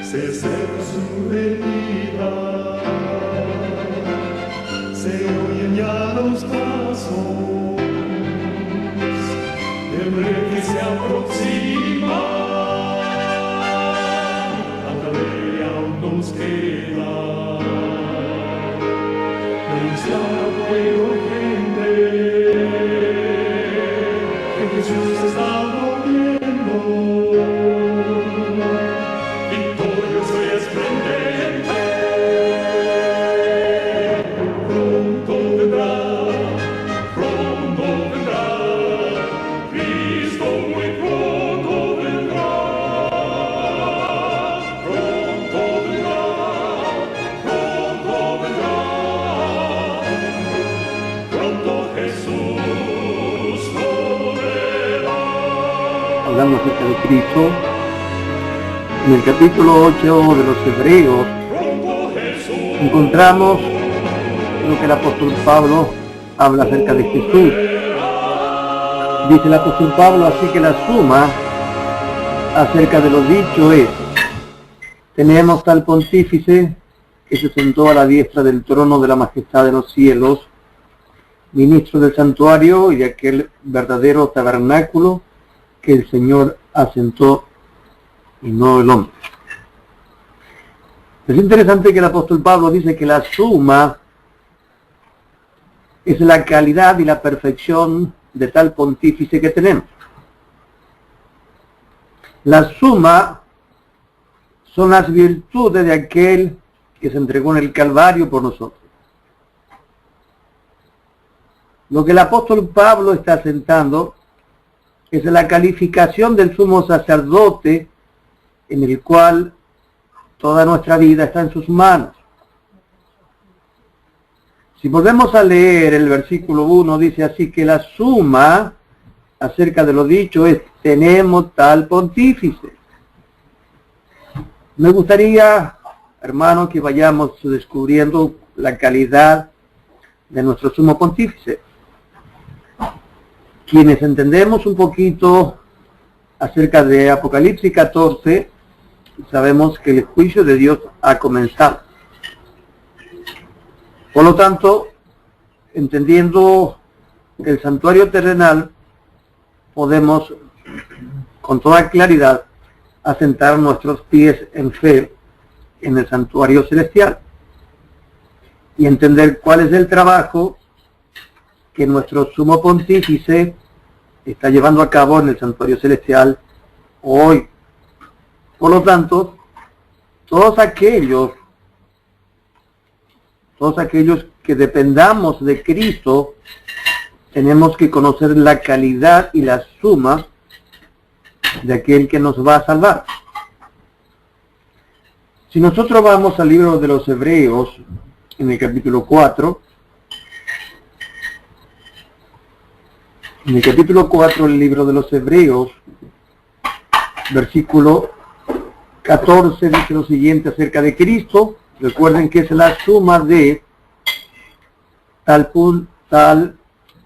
se acerca su venida, se oyen ya los pasos del rey que se aproxima. Hasta de aún nos queda denunciar al pueblo gente que Jesús está volviendo. Hablando acerca de Cristo, en el capítulo 8 de los Hebreos encontramos lo que el apóstol Pablo habla acerca de Jesús. Dice el apóstol Pablo, así que la suma acerca de lo dicho es: tenemos tal pontífice que se sentó a la diestra del trono de la majestad de los cielos, ministro del santuario y de aquel verdadero tabernáculo que el Señor asentó y no el hombre. Es interesante que el apóstol Pablo dice que la suma es la calidad y la perfección de tal pontífice que tenemos. La suma son las virtudes de aquel que se entregó en el Calvario por nosotros. Lo que el apóstol Pablo está asentando es la calificación del sumo sacerdote, en el cual toda nuestra vida está en sus manos. Si volvemos a leer el versículo 1, dice así que la suma acerca de lo dicho es: tenemos tal pontífice. Me gustaría, hermanos, que vayamos descubriendo la calidad de nuestro sumo pontífice. Quienes entendemos un poquito acerca de Apocalipsis 14, sabemos que el juicio de Dios ha comenzado. Por lo tanto, entendiendo que el santuario terrenal, podemos con toda claridad asentar nuestros pies en fe en el santuario celestial y entender cuál es el trabajo que nuestro sumo pontífice está llevando a cabo en el santuario celestial hoy. Por lo tanto, todos aquellos que dependamos de Cristo, tenemos que conocer la calidad y la suma de aquel que nos va a salvar. Si nosotros vamos al libro de los Hebreos, en el capítulo 4, en el capítulo 4 del libro de los Hebreos, versículo 14, dice lo siguiente acerca de Cristo. Recuerden que es la suma de tal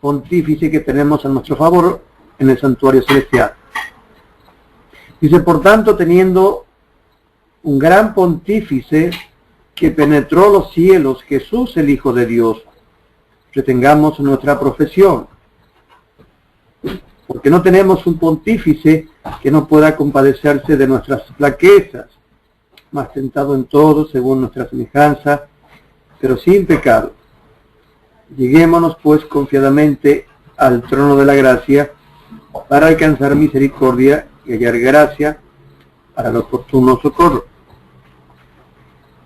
pontífice que tenemos a nuestro favor en el santuario celestial. Dice, por tanto, teniendo un gran pontífice que penetró los cielos, Jesús el Hijo de Dios, retengamos nuestra profesión. Porque no tenemos un pontífice que no pueda compadecerse de nuestras flaquezas, mas tentado en todo según nuestra semejanza, pero sin pecado. Lleguémonos pues confiadamente al trono de la gracia para alcanzar misericordia y hallar gracia para el oportuno socorro.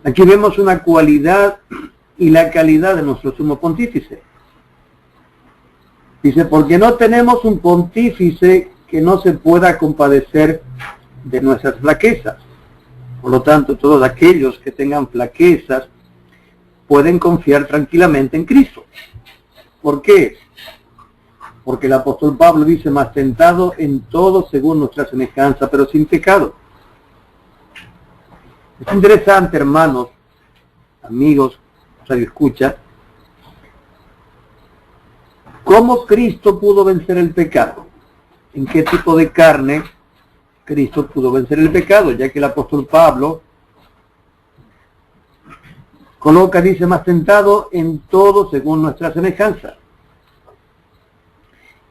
Aquí vemos una cualidad y la calidad de nuestro sumo pontífice. Dice, porque no tenemos un pontífice que no se pueda compadecer de nuestras flaquezas. Por lo tanto, todos aquellos que tengan flaquezas pueden confiar tranquilamente en Cristo. ¿Por qué? Porque el apóstol Pablo dice, más tentado en todo según nuestra semejanza, pero sin pecado. Es interesante, hermanos, amigos, radioescucha, ¿cómo Cristo pudo vencer el pecado? ¿En qué tipo de carne Cristo pudo vencer el pecado? Ya que el apóstol Pablo coloca, dice, más tentado en todo según nuestra semejanza.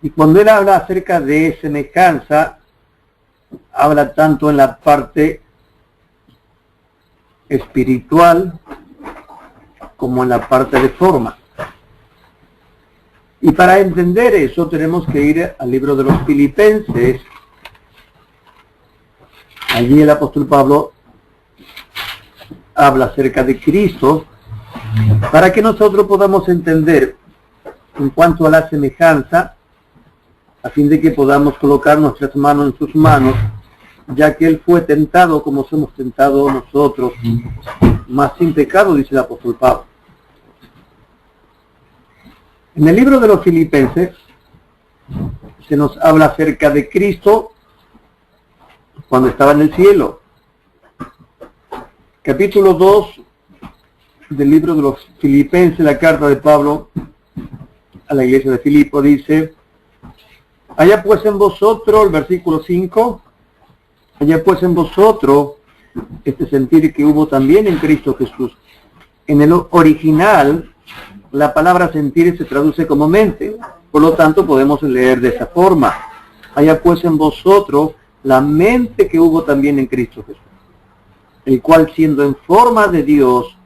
Y cuando él habla acerca de semejanza, habla tanto en la parte espiritual como en la parte de forma. Y para entender eso tenemos que ir al libro de los Filipenses. Allí el apóstol Pablo habla acerca de Cristo para que nosotros podamos entender en cuanto a la semejanza, a fin de que podamos colocar nuestras manos en sus manos, ya que él fue tentado como somos tentados nosotros, mas sin pecado, dice el apóstol Pablo. En el libro de los Filipenses se nos habla acerca de Cristo cuando estaba en el cielo. Capítulo 2 del libro de los Filipenses, la carta de Pablo a la iglesia de Filipo, dice: haya pues en vosotros, el versículo 5, haya pues en vosotros este sentir que hubo también en Cristo Jesús. En el original, la palabra sentir se traduce como mente, por lo tanto podemos leer de esa forma: haya pues en vosotros la mente que hubo también en Cristo Jesús, el cual siendo en forma de Dios,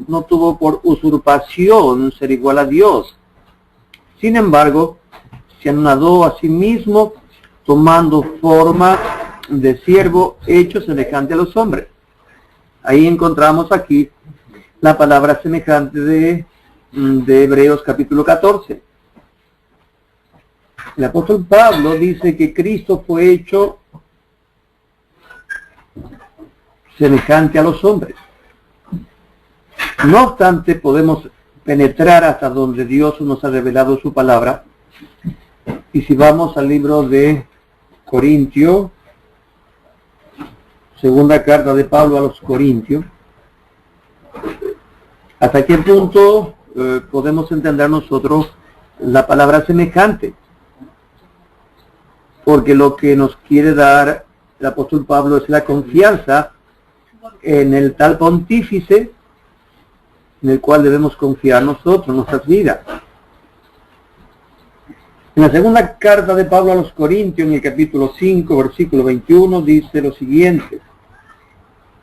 no tuvo por usurpación ser igual a Dios. Sin embargo, se anonadó a sí mismo, tomando forma de siervo, hecho semejante a los hombres. Ahí encontramos aquí la palabra semejante de Hebreos capítulo 14. El apóstol Pablo dice que Cristo fue hecho semejante a los hombres. No obstante, podemos penetrar hasta donde Dios nos ha revelado su palabra. Y si vamos al libro de Corintios, segunda carta de Pablo a los Corintios, ¿hasta qué punto podemos entender nosotros la palabra semejante? Porque lo que nos quiere dar el apóstol Pablo es la confianza en el tal pontífice en el cual debemos confiar nosotros, nuestras vidas. En la segunda carta de Pablo a los Corintios, en el capítulo 5, versículo 21, dice lo siguiente: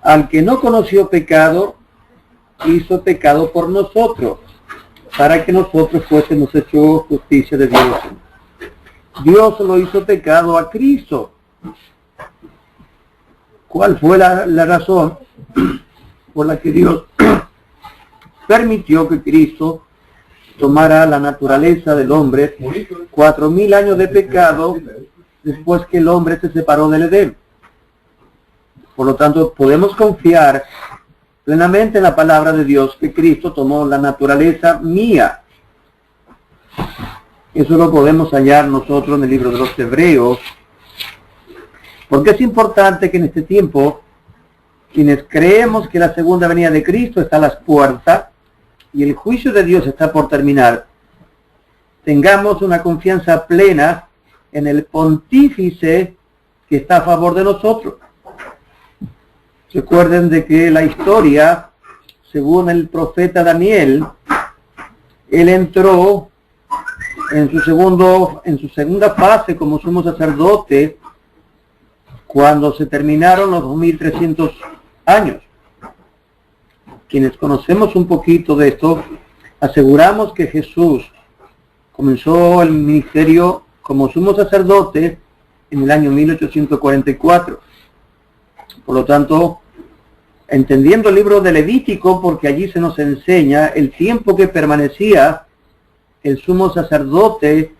al que no conoció pecado, hizo pecado por nosotros, para que nosotros fuésemos hechos justicia de Dios. Dios lo hizo pecado a Cristo. ¿Cuál fue la razón por la que Dios permitió que Cristo tomara la naturaleza del hombre 4,000 años de pecado después que el hombre se separó del Edén? Por lo tanto, podemos confiar plenamente en la palabra de Dios que Cristo tomó la naturaleza mía. Eso lo podemos hallar nosotros en el libro de los Hebreos, porque es importante que en este tiempo, quienes creemos que la segunda venida de Cristo está a las puertas y el juicio de Dios está por terminar, tengamos una confianza plena en el pontífice que está a favor de nosotros. Recuerden de que la historia, según el profeta Daniel, él entró en su segunda fase como sumo sacerdote cuando se terminaron los 2300 años. Quienes conocemos un poquito de esto, aseguramos que Jesús comenzó el ministerio como sumo sacerdote en el año 1844. Por lo tanto, entendiendo el libro de Levítico, porque allí se nos enseña el tiempo que permanecía el sumo sacerdote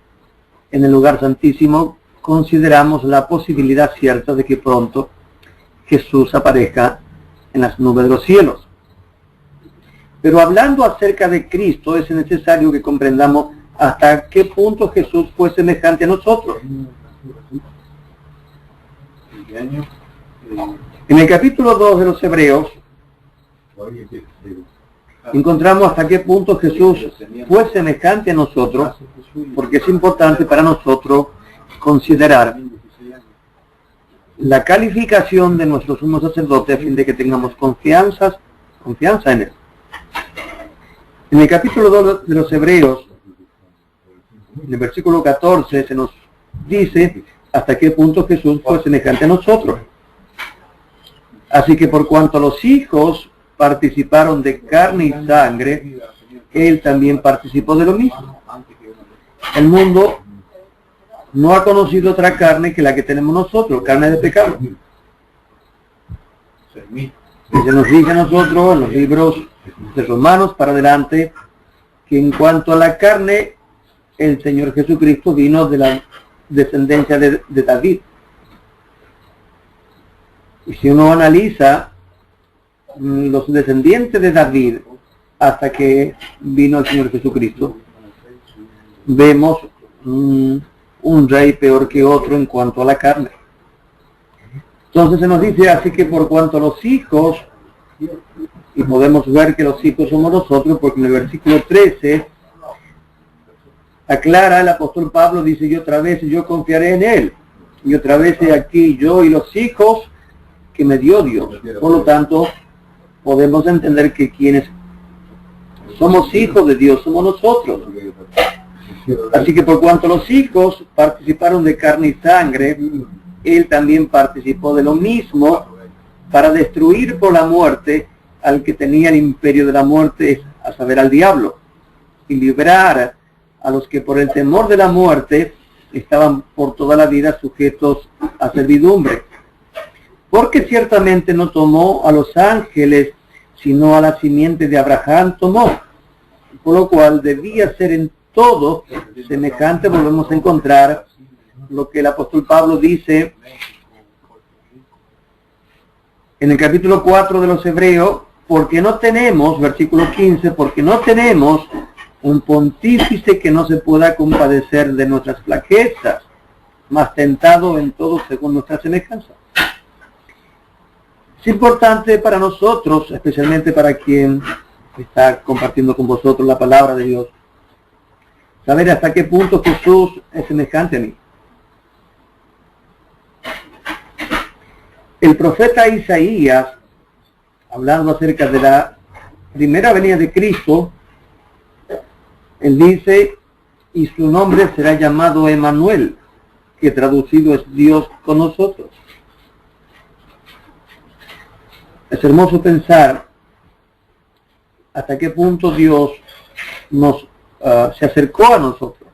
en el lugar santísimo, consideramos la posibilidad cierta de que pronto Jesús aparezca en las nubes de los cielos. Pero hablando acerca de Cristo, es necesario que comprendamos hasta qué punto Jesús fue semejante a nosotros. En el capítulo 2 de los Hebreos, encontramos hasta qué punto Jesús fue semejante a nosotros, porque es importante para nosotros considerar la calificación de nuestro sumo sacerdote a fin de que tengamos confianza en él. En el capítulo 2 de los Hebreos, en el versículo 14, se nos dice hasta qué punto Jesús fue semejante a nosotros. Así que por cuanto los hijos participaron de carne y sangre, Él también participó de lo mismo. El mundo no ha conocido otra carne que la que tenemos nosotros, carne de pecado. Y se nos dice a nosotros en los libros de Romanos para adelante que en cuanto a la carne, el Señor Jesucristo vino de la descendencia de David. Y si uno analiza los descendientes de David hasta que vino el Señor Jesucristo, vemos un rey peor que otro en cuanto a la carne. Entonces se nos dice así que por cuanto a los hijos, y podemos ver que los hijos somos nosotros, porque en el versículo 13 aclara el apóstol Pablo, dice, y otra vez yo confiaré en Él, y otra vez he aquí yo y los hijos que me dio Dios. Por lo tanto, podemos entender que quienes somos hijos de Dios somos nosotros. Así que por cuanto los hijos participaron de carne y sangre, Él también participó de lo mismo para destruir por la muerte al que tenía el imperio de la muerte, a saber, al diablo, y librar a los que por el temor de la muerte estaban por toda la vida sujetos a servidumbre. Porque ciertamente no tomó a los ángeles, sino a la simiente de Abraham tomó, por lo cual debía ser en todo semejante. Volvemos a encontrar lo que el apóstol Pablo dice en el capítulo 4 de los Hebreos, porque no tenemos, versículo 15, porque no tenemos un pontífice que no se pueda compadecer de nuestras flaquezas, mas tentado en todo según nuestra semejanza. Es importante para nosotros, especialmente para quien está compartiendo con vosotros la palabra de Dios, saber hasta qué punto Jesús es semejante a mí. El profeta Isaías, hablando acerca de la primera venida de Cristo, él dice, y su nombre será llamado Emmanuel, que traducido es Dios con nosotros. Es hermoso pensar hasta qué punto Dios nos se acercó a nosotros.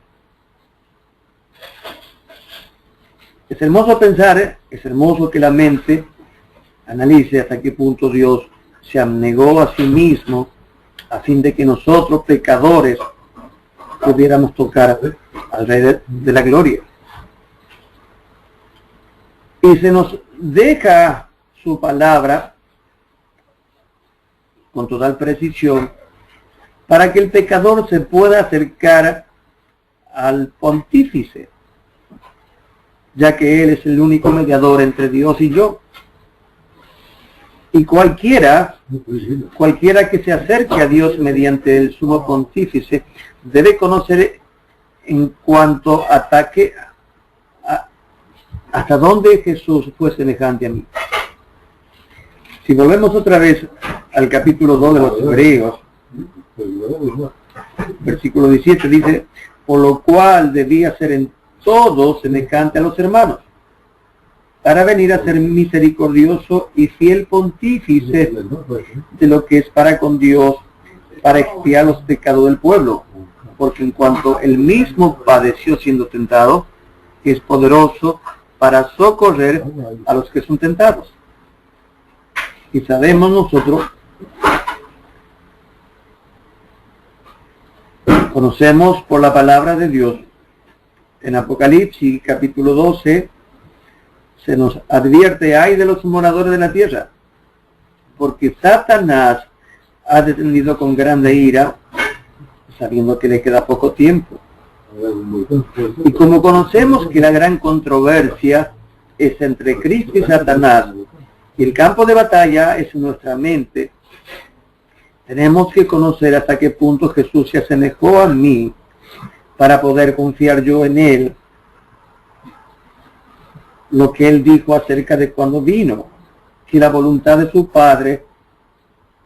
Es hermoso pensar, es hermoso que la mente analice hasta qué punto Dios se abnegó a sí mismo a fin de que nosotros, pecadores, pudiéramos tocar al Rey de la Gloria. Y se nos deja su palabra con total precisión para que el pecador se pueda acercar al pontífice, ya que Él es el único mediador entre Dios y yo. Y cualquiera que se acerque a Dios mediante el sumo pontífice debe conocer en cuanto ataque hasta dónde Jesús fue semejante a mí. Si volvemos otra vez al capítulo 2 de los Hebreos, versículo 17 dice, por lo cual debía ser en todo semejante a los hermanos, para venir a ser misericordioso y fiel pontífice de lo que es para con Dios, para expiar los pecados del pueblo, porque en cuanto él mismo padeció siendo tentado, es poderoso para socorrer a los que son tentados. Y sabemos nosotros, conocemos por la palabra de Dios, en Apocalipsis capítulo 12, se nos advierte, ay de los moradores de la tierra, porque Satanás ha descendido con grande ira, sabiendo que le queda poco tiempo. Y como conocemos que la gran controversia es entre Cristo y Satanás, y el campo de batalla es nuestra mente, tenemos que conocer hasta qué punto Jesús se asemejó a mí para poder confiar yo en Él. Lo que Él dijo acerca de cuando vino, que la voluntad de su Padre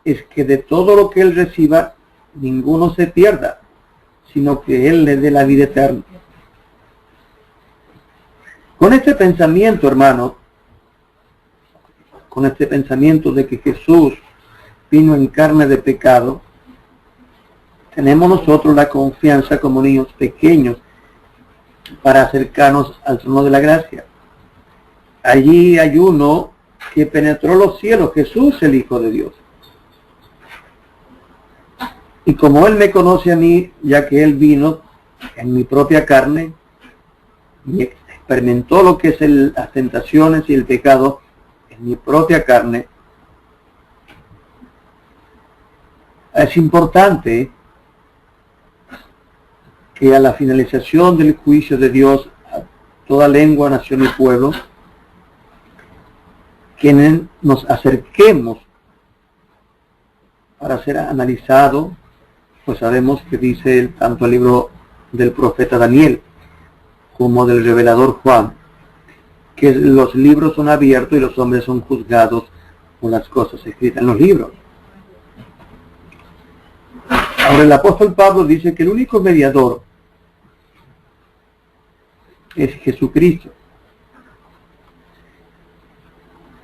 es que de todo lo que Él reciba, ninguno se pierda, sino que Él le dé la vida eterna. Con este pensamiento, hermanos, con este pensamiento de que Jesús vino en carne de pecado, tenemos nosotros la confianza como niños pequeños para acercarnos al trono de la gracia. Allí hay uno que penetró los cielos, Jesús, el Hijo de Dios. Y como Él me conoce a mí, ya que Él vino en mi propia carne y experimentó lo que es las tentaciones y el pecado en mi propia carne, es importante que a la finalización del juicio de Dios a toda lengua, nación y pueblo, que nos acerquemos para ser analizado, pues sabemos que dice tanto el libro del profeta Daniel como del revelador Juan, que los libros son abiertos y los hombres son juzgados por las cosas escritas en los libros. Ahora el apóstol Pablo dice que el único mediador es Jesucristo.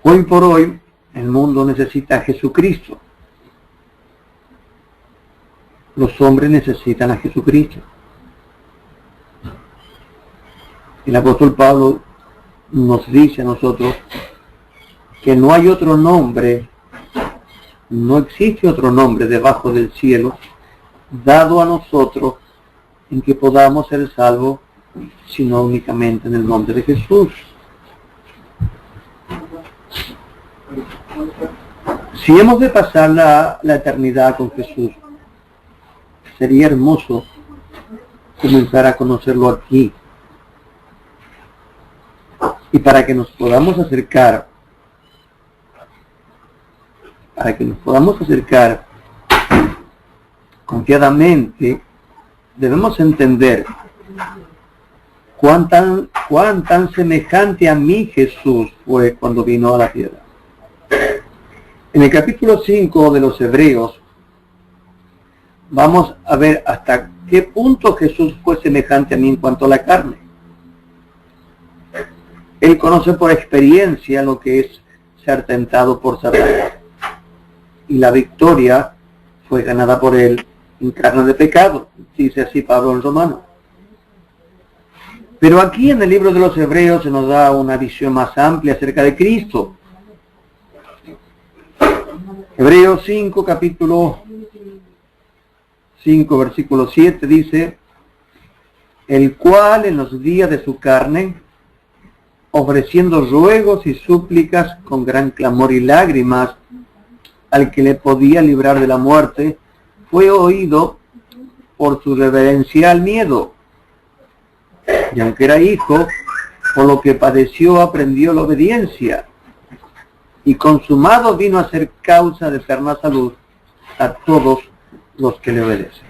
Hoy por hoy el mundo necesita a Jesucristo. Los hombres necesitan a Jesucristo. El apóstol Pablo nos dice a nosotros que no hay otro nombre, no existe otro nombre debajo del cielo dado a nosotros en que podamos ser salvos, sino únicamente en el nombre de Jesús. Si hemos de pasar la eternidad con Jesús, sería hermoso comenzar a conocerlo aquí. Y para que nos podamos acercar, confiadamente, debemos entender cuán tan semejante a mí Jesús fue cuando vino a la tierra. En el capítulo 5 de los Hebreos, vamos a ver hasta qué punto Jesús fue semejante a mí en cuanto a la carne. Él conoce por experiencia lo que es ser tentado por Satanás. Y la victoria fue ganada por él en carne de pecado, dice así Pablo en Romano. Pero aquí en el libro de los Hebreos se nos da una visión más amplia acerca de Cristo. Hebreos 5, capítulo 5, versículo 7 dice: el cual en los días de su carne, ofreciendo ruegos y súplicas con gran clamor y lágrimas al que le podía librar de la muerte, fue oído por su reverencial miedo. Y aunque era hijo, por lo que padeció aprendió la obediencia, y consumado vino a ser causa de eterna salud a todos los que le obedecen.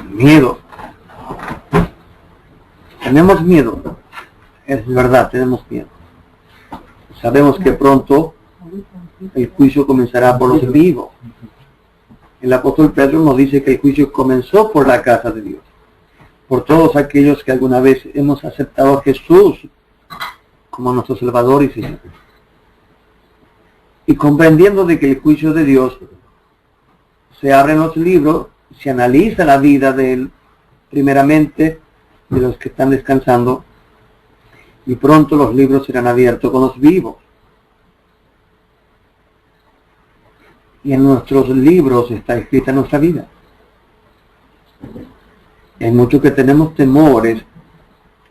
Miedo. Tenemos miedo. Es verdad, tenemos miedo. Sabemos que pronto el juicio comenzará por los vivos. El apóstol Pedro nos dice que el juicio comenzó por la casa de Dios, por todos aquellos que alguna vez hemos aceptado a Jesús como nuestro Salvador y Señor. Y comprendiendo de que el juicio de Dios se abre en los libros, se analiza la vida de él, primeramente de los que están descansando, y pronto los libros serán abiertos con los vivos. Y en nuestros libros está escrita nuestra vida. Hay muchos que tenemos temores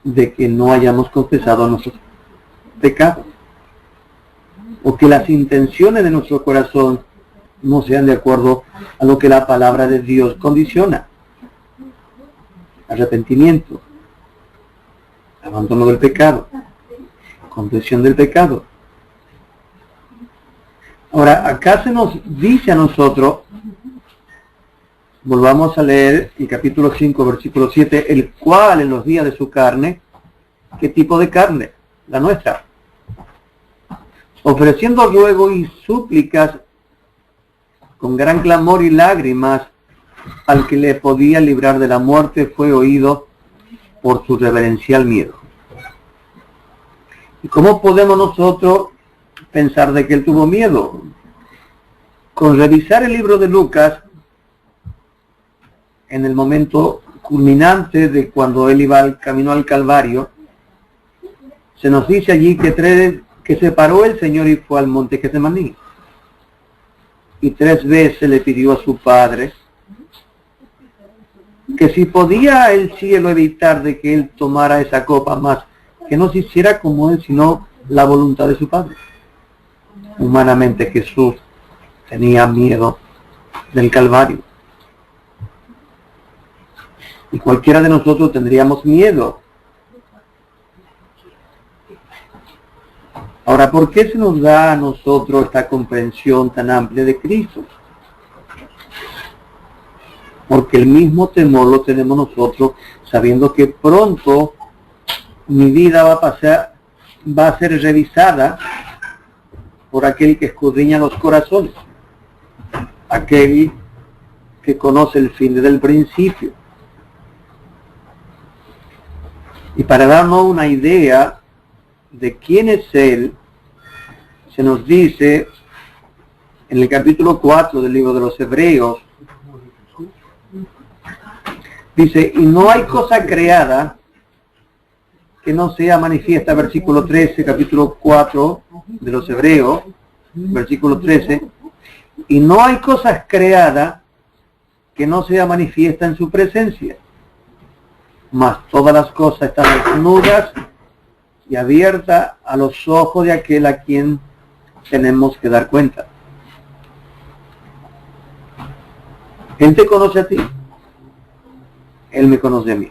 de que no hayamos confesado nuestros pecados, o que las intenciones de nuestro corazón no sean de acuerdo a lo que la palabra de Dios condiciona. Arrepentimiento, abandono del pecado, confesión del pecado. Ahora, acá se nos dice a nosotros, volvamos a leer el capítulo 5, versículo 7, el cual en los días de su carne, ¿qué tipo de carne? La nuestra. Ofreciendo ruego y súplicas con gran clamor y lágrimas, al que le podía librar de la muerte, fue oído por su reverencial miedo. ¿Y cómo podemos nosotros pensar de que él tuvo miedo? Con revisar el libro de Lucas, en el momento culminante de cuando él iba al camino al Calvario, se nos dice allí que se paró el Señor y fue al monte Getsemaní. Y 3 veces le pidió a su Padre que si podía el cielo evitar de que él tomara esa copa, más que no se hiciera como él, sino la voluntad de su Padre. Humanamente Jesús tenía miedo del Calvario. Y cualquiera de nosotros tendríamos miedo. Ahora, ¿por qué se nos da a nosotros esta comprensión tan amplia de Cristo? Porque el mismo temor lo tenemos nosotros, sabiendo que pronto mi vida va a ser revisada por aquel que escudriña los corazones, aquel que conoce el fin desde el principio. Y para darnos una idea de quién es Él, se nos dice en el capítulo 4 del libro de los Hebreos, dice, y no hay cosa creada que no sea manifiesta, versículo 13, capítulo 4 de los Hebreos, versículo 13, y no hay cosas creadas que no sea manifiesta en su presencia, mas todas las cosas están desnudas y abiertas a los ojos de aquel a quien tenemos que dar cuenta. Él te conoce a ti, Él me conoce a mí.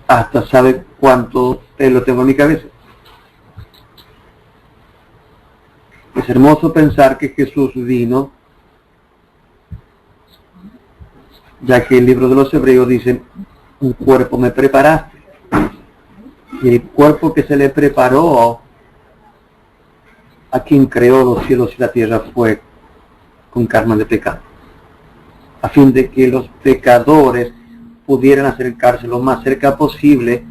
Hasta sabe cuánto pelo tengo en mi cabeza. Es hermoso pensar que Jesús vino, ya que el libro de los Hebreos dice, un cuerpo me preparaste. Y el cuerpo que se le preparó a quien creó los cielos y la tierra fue con carne de pecado, a fin de que los pecadores pudieran acercarse lo más cerca posible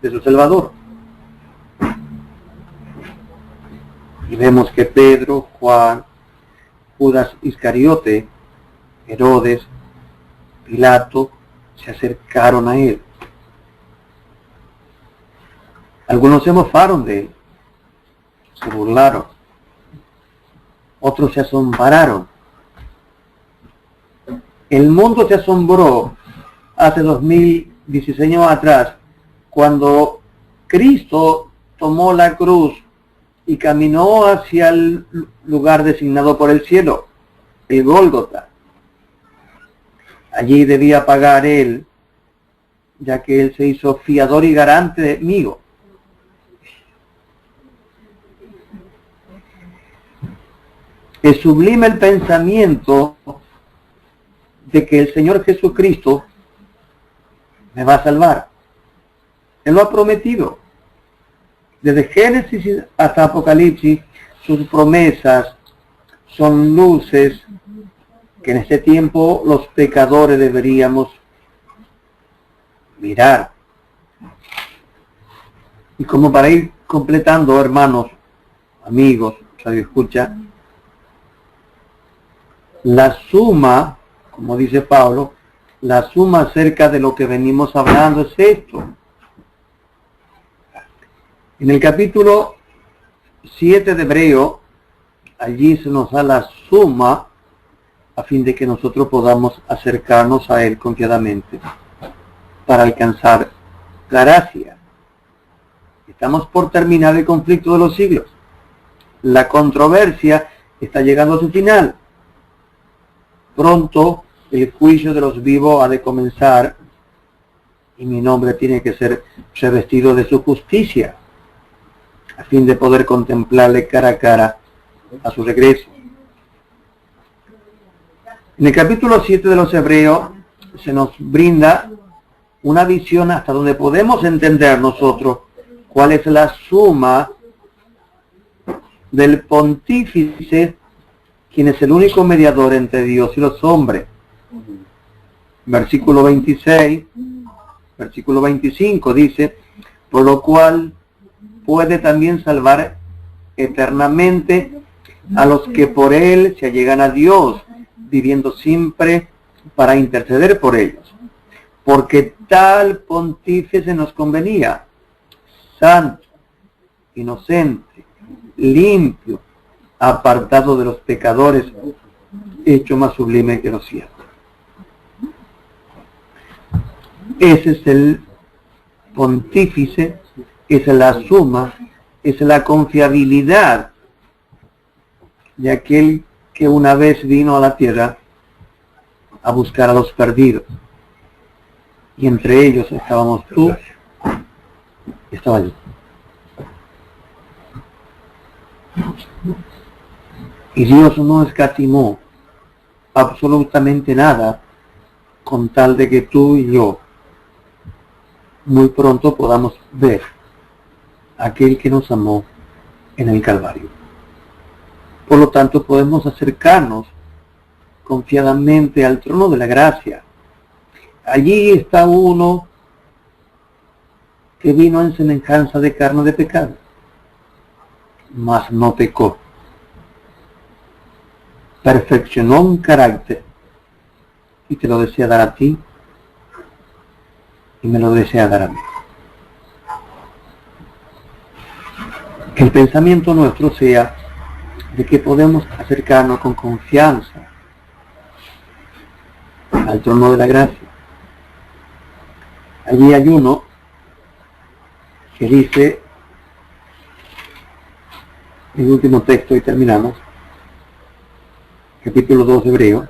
de su Salvador. Y vemos que Pedro, Juan, Judas Iscariote, Herodes, Pilato, se acercaron a él. Algunos se mofaron de él, se burlaron, otros se asombraron. El mundo se asombró hace 2016 años atrás, cuando Cristo tomó la cruz y caminó hacia el lugar designado por el cielo, el Gólgota. Allí debía pagar él, ya que él se hizo fiador y garante de mí. Es sublime el pensamiento de que el Señor Jesucristo me va a salvar. Él lo ha prometido. Desde Génesis hasta Apocalipsis, sus promesas son luces que en este tiempo los pecadores deberíamos mirar. Y como para ir completando, hermanos, amigos, radio escucha, la suma, como dice Pablo, la suma acerca de lo que venimos hablando es esto. En el capítulo 7 de Hebreo, allí se nos da la suma a fin de que nosotros podamos acercarnos a Él confiadamente para alcanzar la gracia. Estamos por terminar el conflicto de los siglos. La controversia está llegando a su final. Pronto el juicio de los vivos ha de comenzar y mi nombre tiene que ser revestido de su justicia a fin de poder contemplarle cara a cara a su regreso. En el capítulo 7 de los Hebreos se nos brinda una visión hasta donde podemos entender nosotros cuál es la suma del pontífice quien es el único mediador entre Dios y los hombres. Versículo 26, versículo 25 dice, por lo cual puede también salvar eternamente a los que por él se allegan a Dios, viviendo siempre para interceder por ellos. Porque tal pontífice nos convenía, santo, inocente, limpio, apartado de los pecadores, hecho más sublime que los cielos. Ese es el pontífice, es la suma, es la confiabilidad de aquel que una vez vino a la tierra a buscar a los perdidos. Y entre ellos estábamos tú, y estaba yo. Y Dios no escatimó absolutamente nada con tal de que tú y yo muy pronto podamos ver a aquel que nos amó en el Calvario. Por lo tanto, podemos acercarnos confiadamente al trono de la gracia. Allí está uno que vino en semejanza de carne de pecado, mas no pecó. Perfeccionó un carácter y te lo desea dar a ti y me lo desea dar a mí. Que el pensamiento nuestro sea de que podemos acercarnos con confianza al trono de la gracia. Allí hay uno que dice, el último texto y terminamos, capítulo 2 de Hebreo,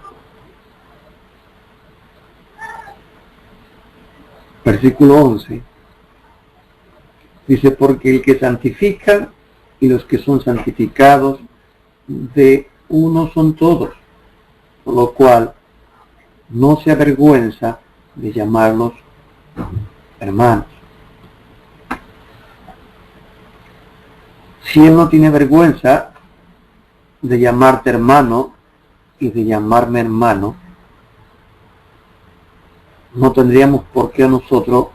versículo 11, dice, porque el que santifica y los que son santificados de uno son todos, por lo cual no se avergüenza de llamarlos hermanos. Si él no tiene vergüenza de llamarte hermano y de llamarme hermano, no tendríamos por qué nosotros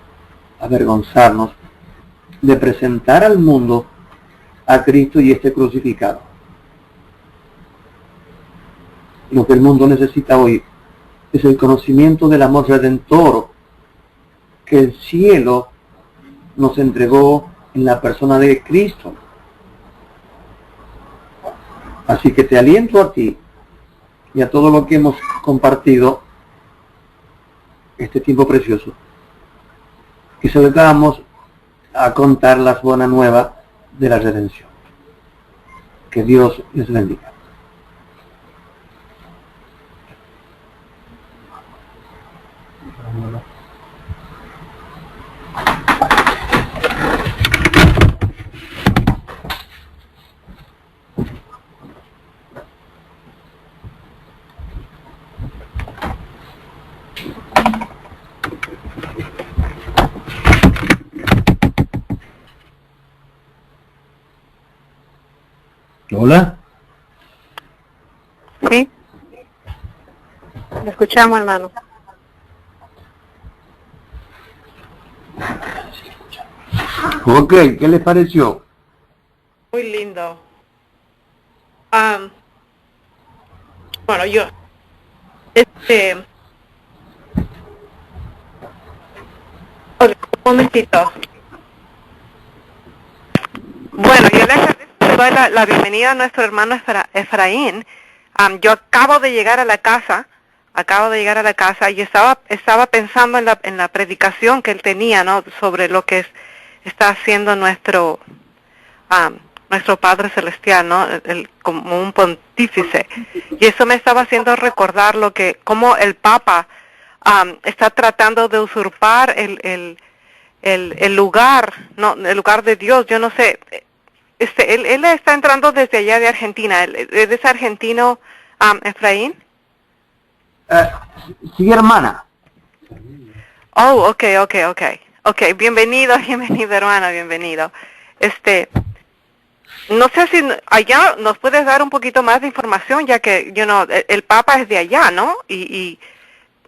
avergonzarnos de presentar al mundo a Cristo y este crucificado. Lo que el mundo necesita hoy es el conocimiento del amor redentor que el cielo nos entregó en la persona de Cristo. Así que te aliento a ti y a todo lo que hemos compartido este tiempo precioso, que se dedicamos a contar las buenas nuevas de la redención. Que Dios les bendiga. Hola. Sí. Lo escuchamos, hermano. Ok, ¿qué les pareció? Muy lindo. Bueno, yo... Un momentito. Bueno, yo les doy la bienvenida a nuestro hermano Efraín. Yo acabo de llegar a la casa y estaba pensando en la predicación que él tenía, ¿no? Sobre lo que está haciendo nuestro Padre Celestial, ¿no? Como un pontífice. Y eso me estaba haciendo recordar cómo el Papa está tratando de usurpar el lugar, ¿no? El lugar de Dios. Yo no sé. Él está entrando desde allá de Argentina. ¿Es argentino, Efraín? Sí, hermana. Oh, okay, bienvenido, hermano, bienvenido. no sé si allá nos puedes dar un poquito más de información, ya que el Papa es de allá, ¿no? Y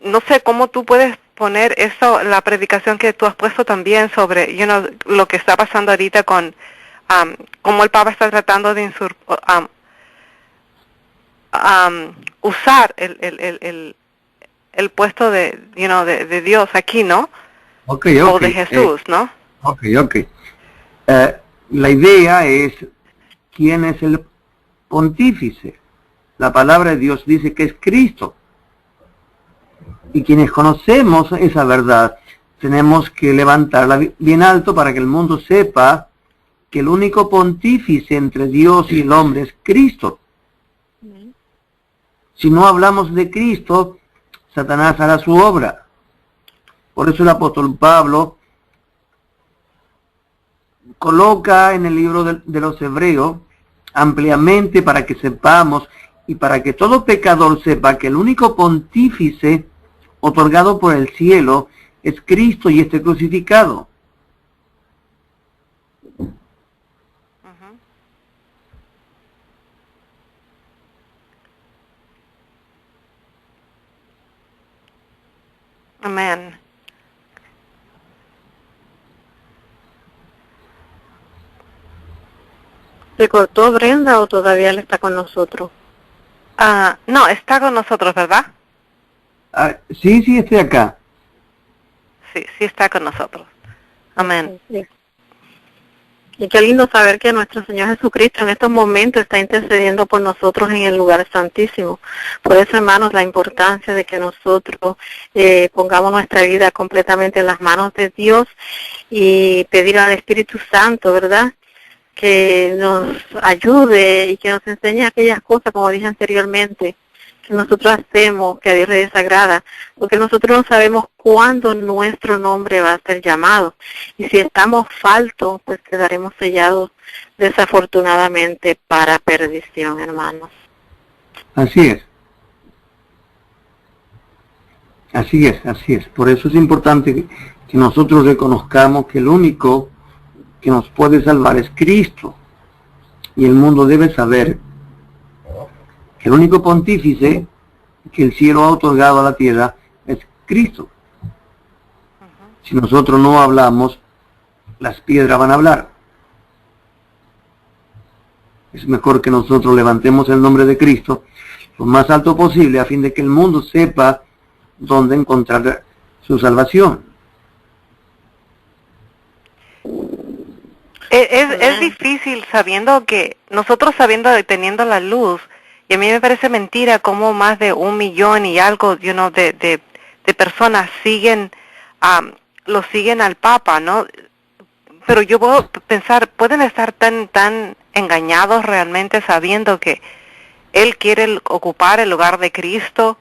no sé cómo tú puedes poner eso, la predicación que tú has puesto también sobre lo que está pasando ahorita con cómo el Papa está tratando de usar el puesto de Dios aquí, ¿no? Okay. O de Jesús, ¿no? Okay. La idea es quién es el pontífice. La palabra de Dios dice que es Cristo. Y quienes conocemos esa verdad, tenemos que levantarla bien alto para que el mundo sepa que el único pontífice entre Dios y el hombre es Cristo. Si no hablamos de Cristo, Satanás hará su obra. Por eso el apóstol Pablo coloca en el libro de los Hebreos ampliamente para que sepamos y para que todo pecador sepa que el único pontífice otorgado por el cielo es Cristo y este crucificado. Amén. ¿Se cortó Brenda o todavía él está con nosotros? No, está con nosotros, ¿verdad? Sí, estoy acá. Sí está con nosotros. Amén. Sí. Y qué lindo saber que nuestro Señor Jesucristo en estos momentos está intercediendo por nosotros en el lugar santísimo. Por eso, hermanos, la importancia de que nosotros pongamos nuestra vida completamente en las manos de Dios y pedir al Espíritu Santo, ¿verdad?, que nos ayude y que nos enseñe aquellas cosas, como dije anteriormente, que nosotros hacemos, que a Dios le desagrada, porque nosotros no sabemos cuándo nuestro nombre va a ser llamado. Y si estamos faltos, pues quedaremos sellados desafortunadamente para perdición, hermanos. Así es. Así es. Por eso es importante que nosotros reconozcamos que el único que nos puede salvar es Cristo. Y el mundo debe saber que el único pontífice que el cielo ha otorgado a la tierra es Cristo. Si nosotros no hablamos, las piedras van a hablar. Es mejor que nosotros levantemos el nombre de Cristo lo más alto posible a fin de que el mundo sepa dónde encontrar su salvación. Es difícil teniendo la luz, y a mí me parece mentira cómo más de 1 millón y algo de personas lo siguen al Papa, ¿no? Pero yo puedo pensar, pueden estar tan engañados realmente sabiendo que él quiere ocupar el lugar de Cristo.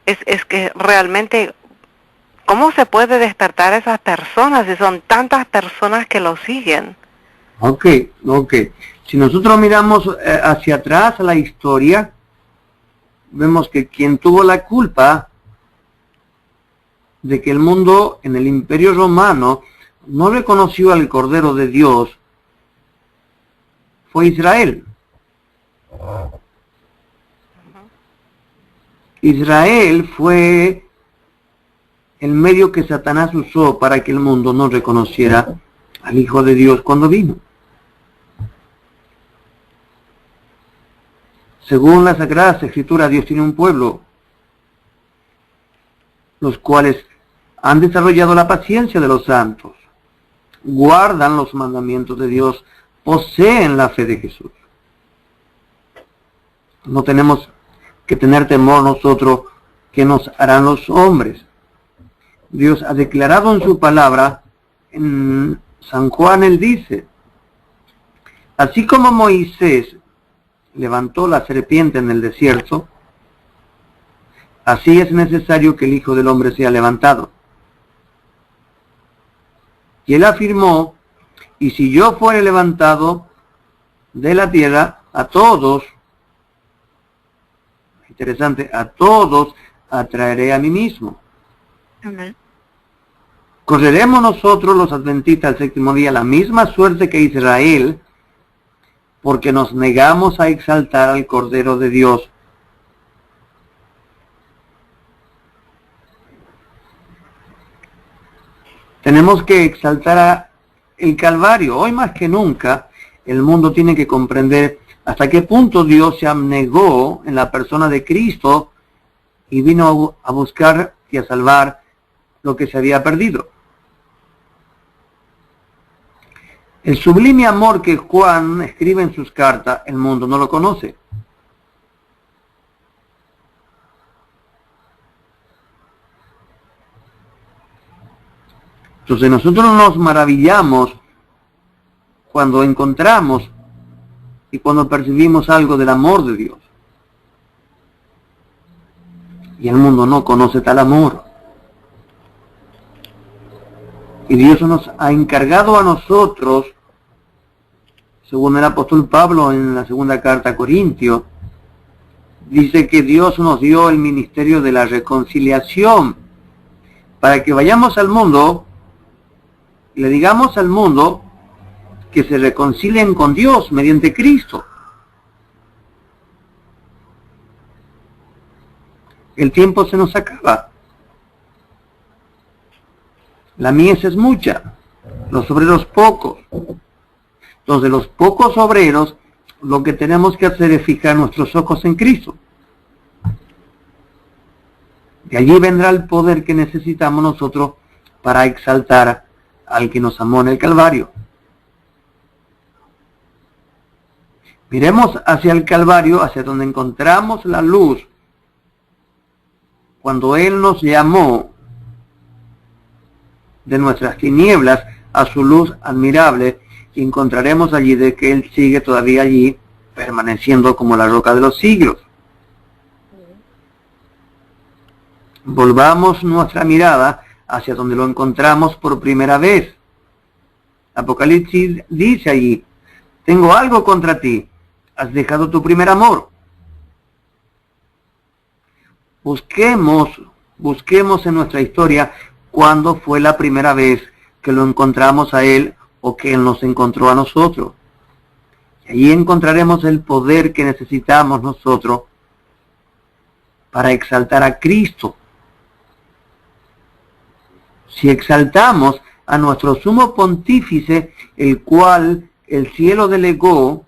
Es que realmente, ¿cómo se puede despertar a esas personas si son tantas personas que lo siguen? Ok. Si nosotros miramos hacia atrás a la historia, vemos que quien tuvo la culpa de que el mundo en el Imperio Romano no reconoció al Cordero de Dios fue Israel. Israel fue el medio que Satanás usó para que el mundo no reconociera al Hijo de Dios cuando vino. Según las Sagradas Escrituras, Dios tiene un pueblo, los cuales han desarrollado la paciencia de los santos, guardan los mandamientos de Dios, poseen la fe de Jesús. No tenemos que tener temor nosotros que nos harán los hombres. Dios ha declarado en su palabra, en San Juan él dice, así como Moisés levantó la serpiente en el desierto, así es necesario que el Hijo del Hombre sea levantado. Y él afirmó, y si yo fuere levantado de la tierra, a todos, interesante, a todos atraeré a mí mismo. Amén. Correremos nosotros los adventistas al séptimo día la misma suerte que Israel, porque nos negamos a exaltar al Cordero de Dios. Tenemos que exaltar el Calvario. Hoy más que nunca, el mundo tiene que comprender hasta qué punto Dios se abnegó en la persona de Cristo y vino a buscar y a salvar lo que se había perdido. El sublime amor que Juan escribe en sus cartas, el mundo no lo conoce. Entonces nosotros nos maravillamos cuando encontramos y cuando percibimos algo del amor de Dios. Y el mundo no conoce tal amor. Y Dios nos ha encargado a nosotros, según el apóstol Pablo en la segunda carta a Corintios, dice que Dios nos dio el ministerio de la reconciliación, para que vayamos al mundo y le digamos al mundo que se reconcilien con Dios mediante Cristo. El tiempo se nos acaba. La mies es mucha, los obreros pocos. Entonces los pocos obreros, lo que tenemos que hacer es fijar nuestros ojos en Cristo. De allí vendrá el poder que necesitamos nosotros para exaltar al que nos amó en el Calvario. Miremos hacia el Calvario, hacia donde encontramos la luz, cuando Él nos llamó de nuestras tinieblas a su luz admirable, y encontraremos allí de que Él sigue todavía allí, permaneciendo como la roca de los siglos. Volvamos nuestra mirada hacia donde lo encontramos por primera vez. Apocalipsis dice allí: tengo algo contra ti, has dejado tu primer amor. Busquemos en nuestra historia cuándo fue la primera vez que lo encontramos a Él o que Él nos encontró a nosotros. Y allí encontraremos el poder que necesitamos nosotros para exaltar a Cristo. Si exaltamos a nuestro sumo pontífice, el cual el cielo delegó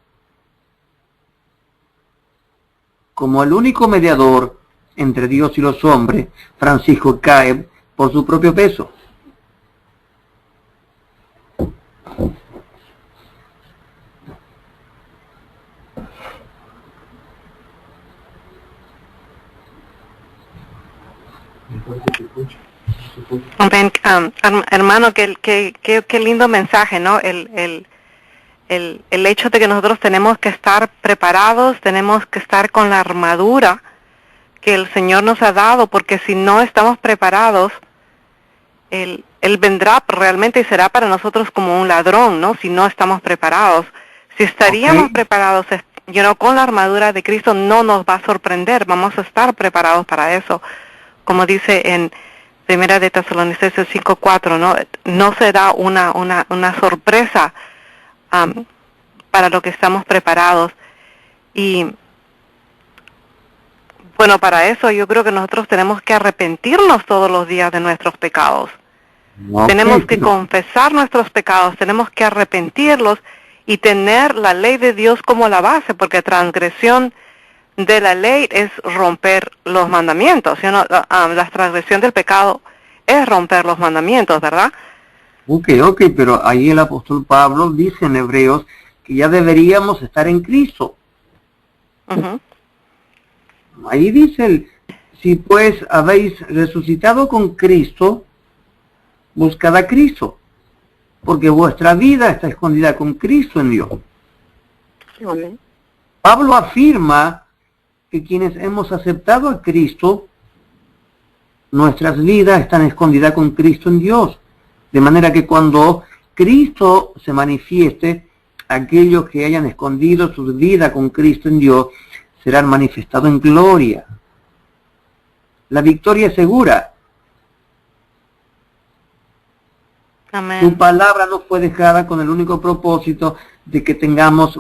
como el único mediador entre Dios y los hombres, Francisco cae por su propio peso. Amén. Hermano, qué lindo mensaje, ¿no? El hecho de que nosotros tenemos que estar preparados, tenemos que estar con la armadura que el Señor nos ha dado, porque si no estamos preparados, Él vendrá realmente y será para nosotros como un ladrón, ¿no? Si no estamos preparados. Si estaríamos preparados, con la armadura de Cristo, no nos va a sorprender, vamos a estar preparados para eso. Como dice en Primera de Tesalonicenses 5:4, ¿no? No será una sorpresa para lo que estamos preparados. Y bueno, para eso yo creo que nosotros tenemos que arrepentirnos todos los días de nuestros pecados. Tenemos que confesar nuestros pecados, tenemos que arrepentirlos y tener la ley de Dios como la base, porque transgresión de la ley es romper los mandamientos, ¿sí? La transgresión del pecado es romper los mandamientos, ¿verdad? Ok, pero ahí el apóstol Pablo dice en Hebreos que ya deberíamos estar en Cristo. Uh-huh. Ahí dice, si pues habéis resucitado con Cristo, buscad a Cristo, porque vuestra vida está escondida con Cristo en Dios. Amén. Pablo afirma que quienes hemos aceptado a Cristo, nuestras vidas están escondidas con Cristo en Dios. De manera que cuando Cristo se manifieste, aquellos que hayan escondido su vida con Cristo en Dios serán manifestados en gloria. La victoria es segura. Amén. Tu palabra no fue dejada con el único propósito de que tengamos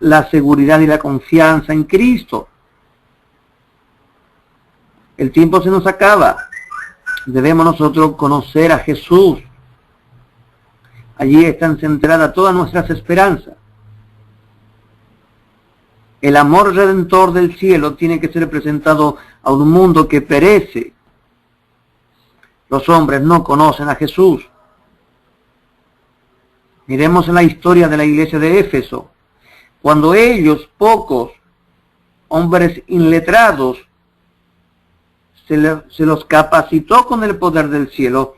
la seguridad y la confianza en Cristo. El tiempo se nos acaba. Debemos nosotros conocer a Jesús. Allí están centradas todas nuestras esperanzas. El amor redentor del cielo tiene que ser presentado a un mundo que perece. Los hombres no conocen a Jesús. Miremos en la historia de la iglesia de Éfeso. Cuando ellos, pocos hombres inletrados, se los capacitó con el poder del cielo,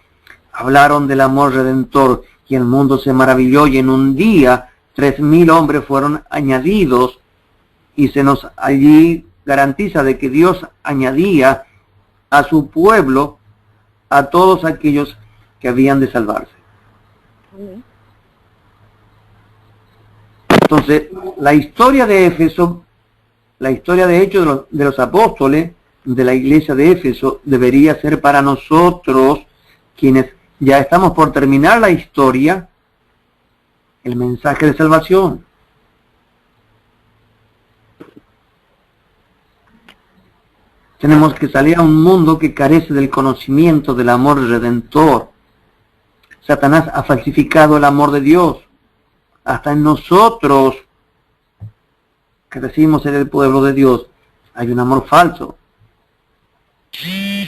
hablaron del amor redentor y el mundo se maravilló, y en un día 3,000 hombres fueron añadidos, y se nos allí garantiza de que Dios añadía a su pueblo a todos aquellos que habían de salvarse. Entonces, la historia de Éfeso, la historia de Hechos de los Apóstoles, de la iglesia de Éfeso, debería ser para nosotros, quienes ya estamos por terminar la historia, el mensaje de salvación. Tenemos que salir a un mundo que carece del conocimiento del amor redentor. Satanás ha falsificado el amor de Dios. Hasta en nosotros, que decimos ser el pueblo de Dios, hay un amor falso.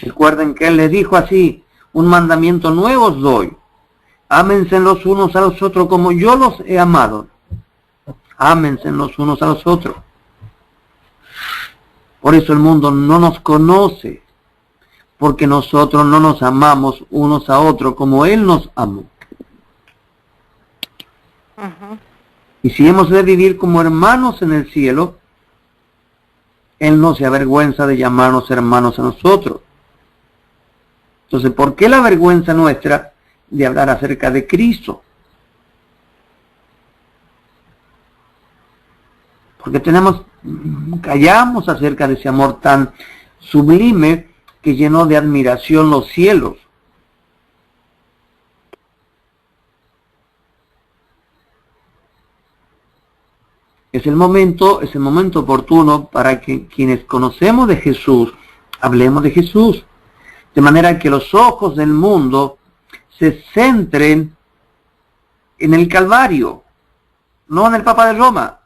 Recuerden que Él les dijo así: un mandamiento nuevo os doy. Ámense los unos a los otros como yo los he amado. Ámense los unos a los otros. Por eso el mundo no nos conoce, porque nosotros no nos amamos unos a otros como Él nos amó. Y si hemos de vivir como hermanos en el cielo, Él no se avergüenza de llamarnos hermanos a nosotros. Entonces, ¿por qué la vergüenza nuestra de hablar acerca de Cristo? Porque callamos acerca de ese amor tan sublime que llenó de admiración los cielos. Es el momento oportuno para que quienes conocemos de Jesús, hablemos de Jesús. De manera que los ojos del mundo se centren en el Calvario, no en el Papa de Roma.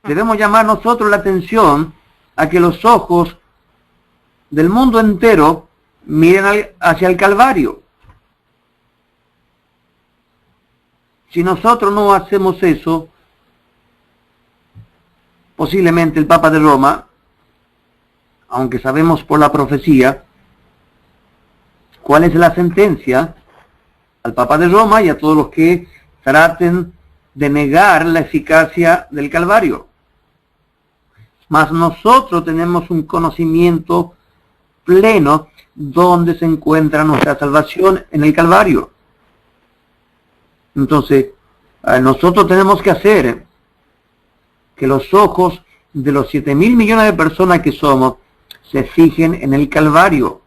Debemos llamar nosotros la atención a que los ojos del mundo entero miren hacia el Calvario. Si nosotros no hacemos eso, posiblemente el Papa de Roma, aunque sabemos por la profecía cuál es la sentencia al Papa de Roma y a todos los que traten de negar la eficacia del Calvario. Mas nosotros tenemos un conocimiento pleno donde se encuentra nuestra salvación, en el Calvario. Entonces, nosotros tenemos que hacer que los ojos de los 7,000 millones de personas que somos se fijen en el Calvario.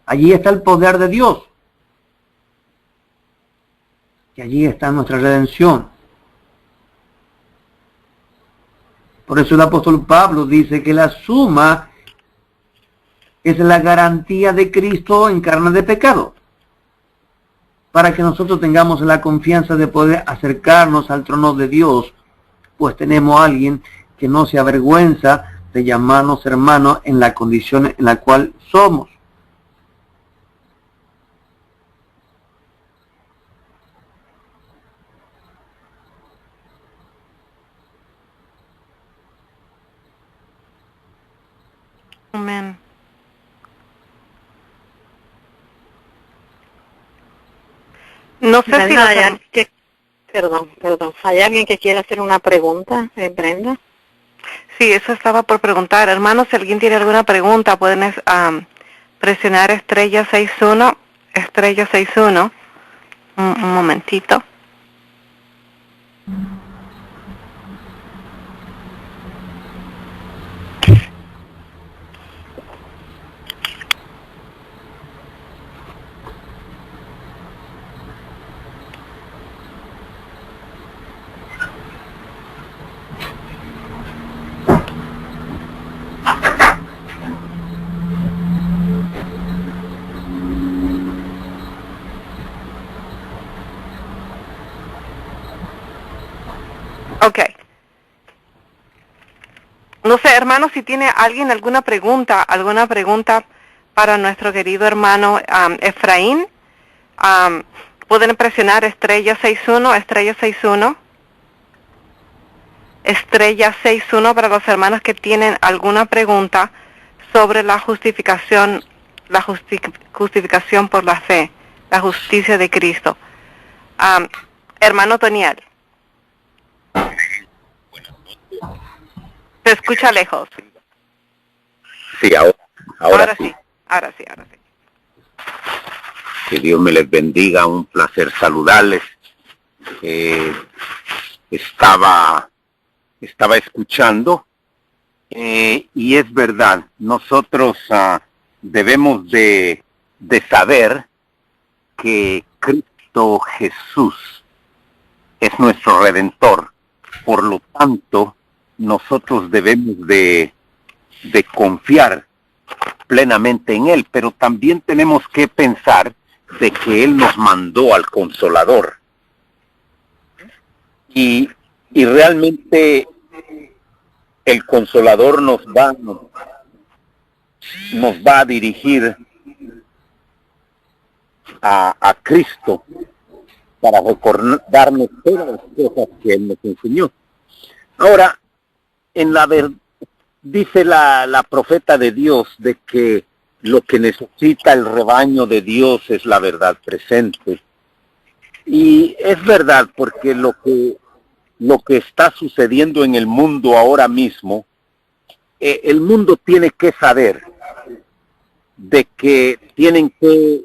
Allí está el poder de Dios. Y allí está nuestra redención. Por eso el apóstol Pablo dice que la suma es la garantía de Cristo en carne de pecado, para que nosotros tengamos la confianza de poder acercarnos al trono de Dios, pues tenemos a alguien que no se avergüenza de llamarnos hermanos en la condición en la cual somos. Amén. No sé si Brenda, ¿hay alguien que quiera hacer una pregunta, Brenda? Sí, eso estaba por preguntar. Hermanos, si alguien tiene alguna pregunta, pueden presionar estrella 61, estrella 61. Un momentito. Ok. No sé, hermano, si tiene alguien alguna pregunta para nuestro querido hermano Efraín, pueden presionar estrella 61, estrella 61. Estrella 61 para los hermanos que tienen alguna pregunta sobre la justificación por la fe, la justicia de Cristo. Hermano Toniel. Se escucha lejos. Sí, ahora sí. Ahora sí. Que Dios me les bendiga, un placer saludarles. Estaba escuchando y es verdad, nosotros debemos de saber que Cristo Jesús es nuestro Redentor. Por lo tanto, nosotros debemos de confiar plenamente en Él, pero también tenemos que pensar de que Él nos mandó al Consolador. Y realmente el Consolador nos va a dirigir a Cristo para recordarnos todas las cosas que Él nos enseñó. Ahora, dice la profeta de Dios de que lo que necesita el rebaño de Dios es la verdad presente. Y es verdad, porque lo que está sucediendo en el mundo ahora mismo, el mundo tiene que saber de que tienen que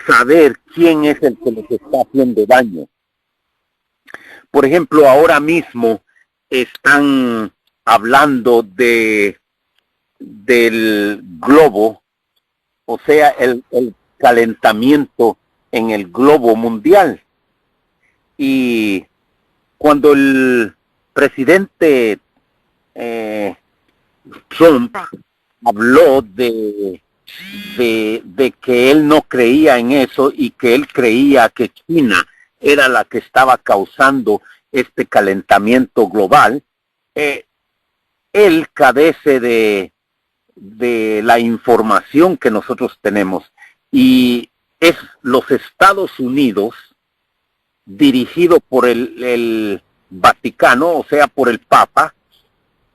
saber quién es el que les está haciendo daño. Por ejemplo, ahora mismo están hablando del globo, o sea, el calentamiento en el globo mundial. Y cuando el presidente Trump habló de que él no creía en eso y que él creía que China era la que estaba causando este calentamiento global, él carece de la información que nosotros tenemos, y es los Estados Unidos, dirigido por el Vaticano, o sea, por el Papa,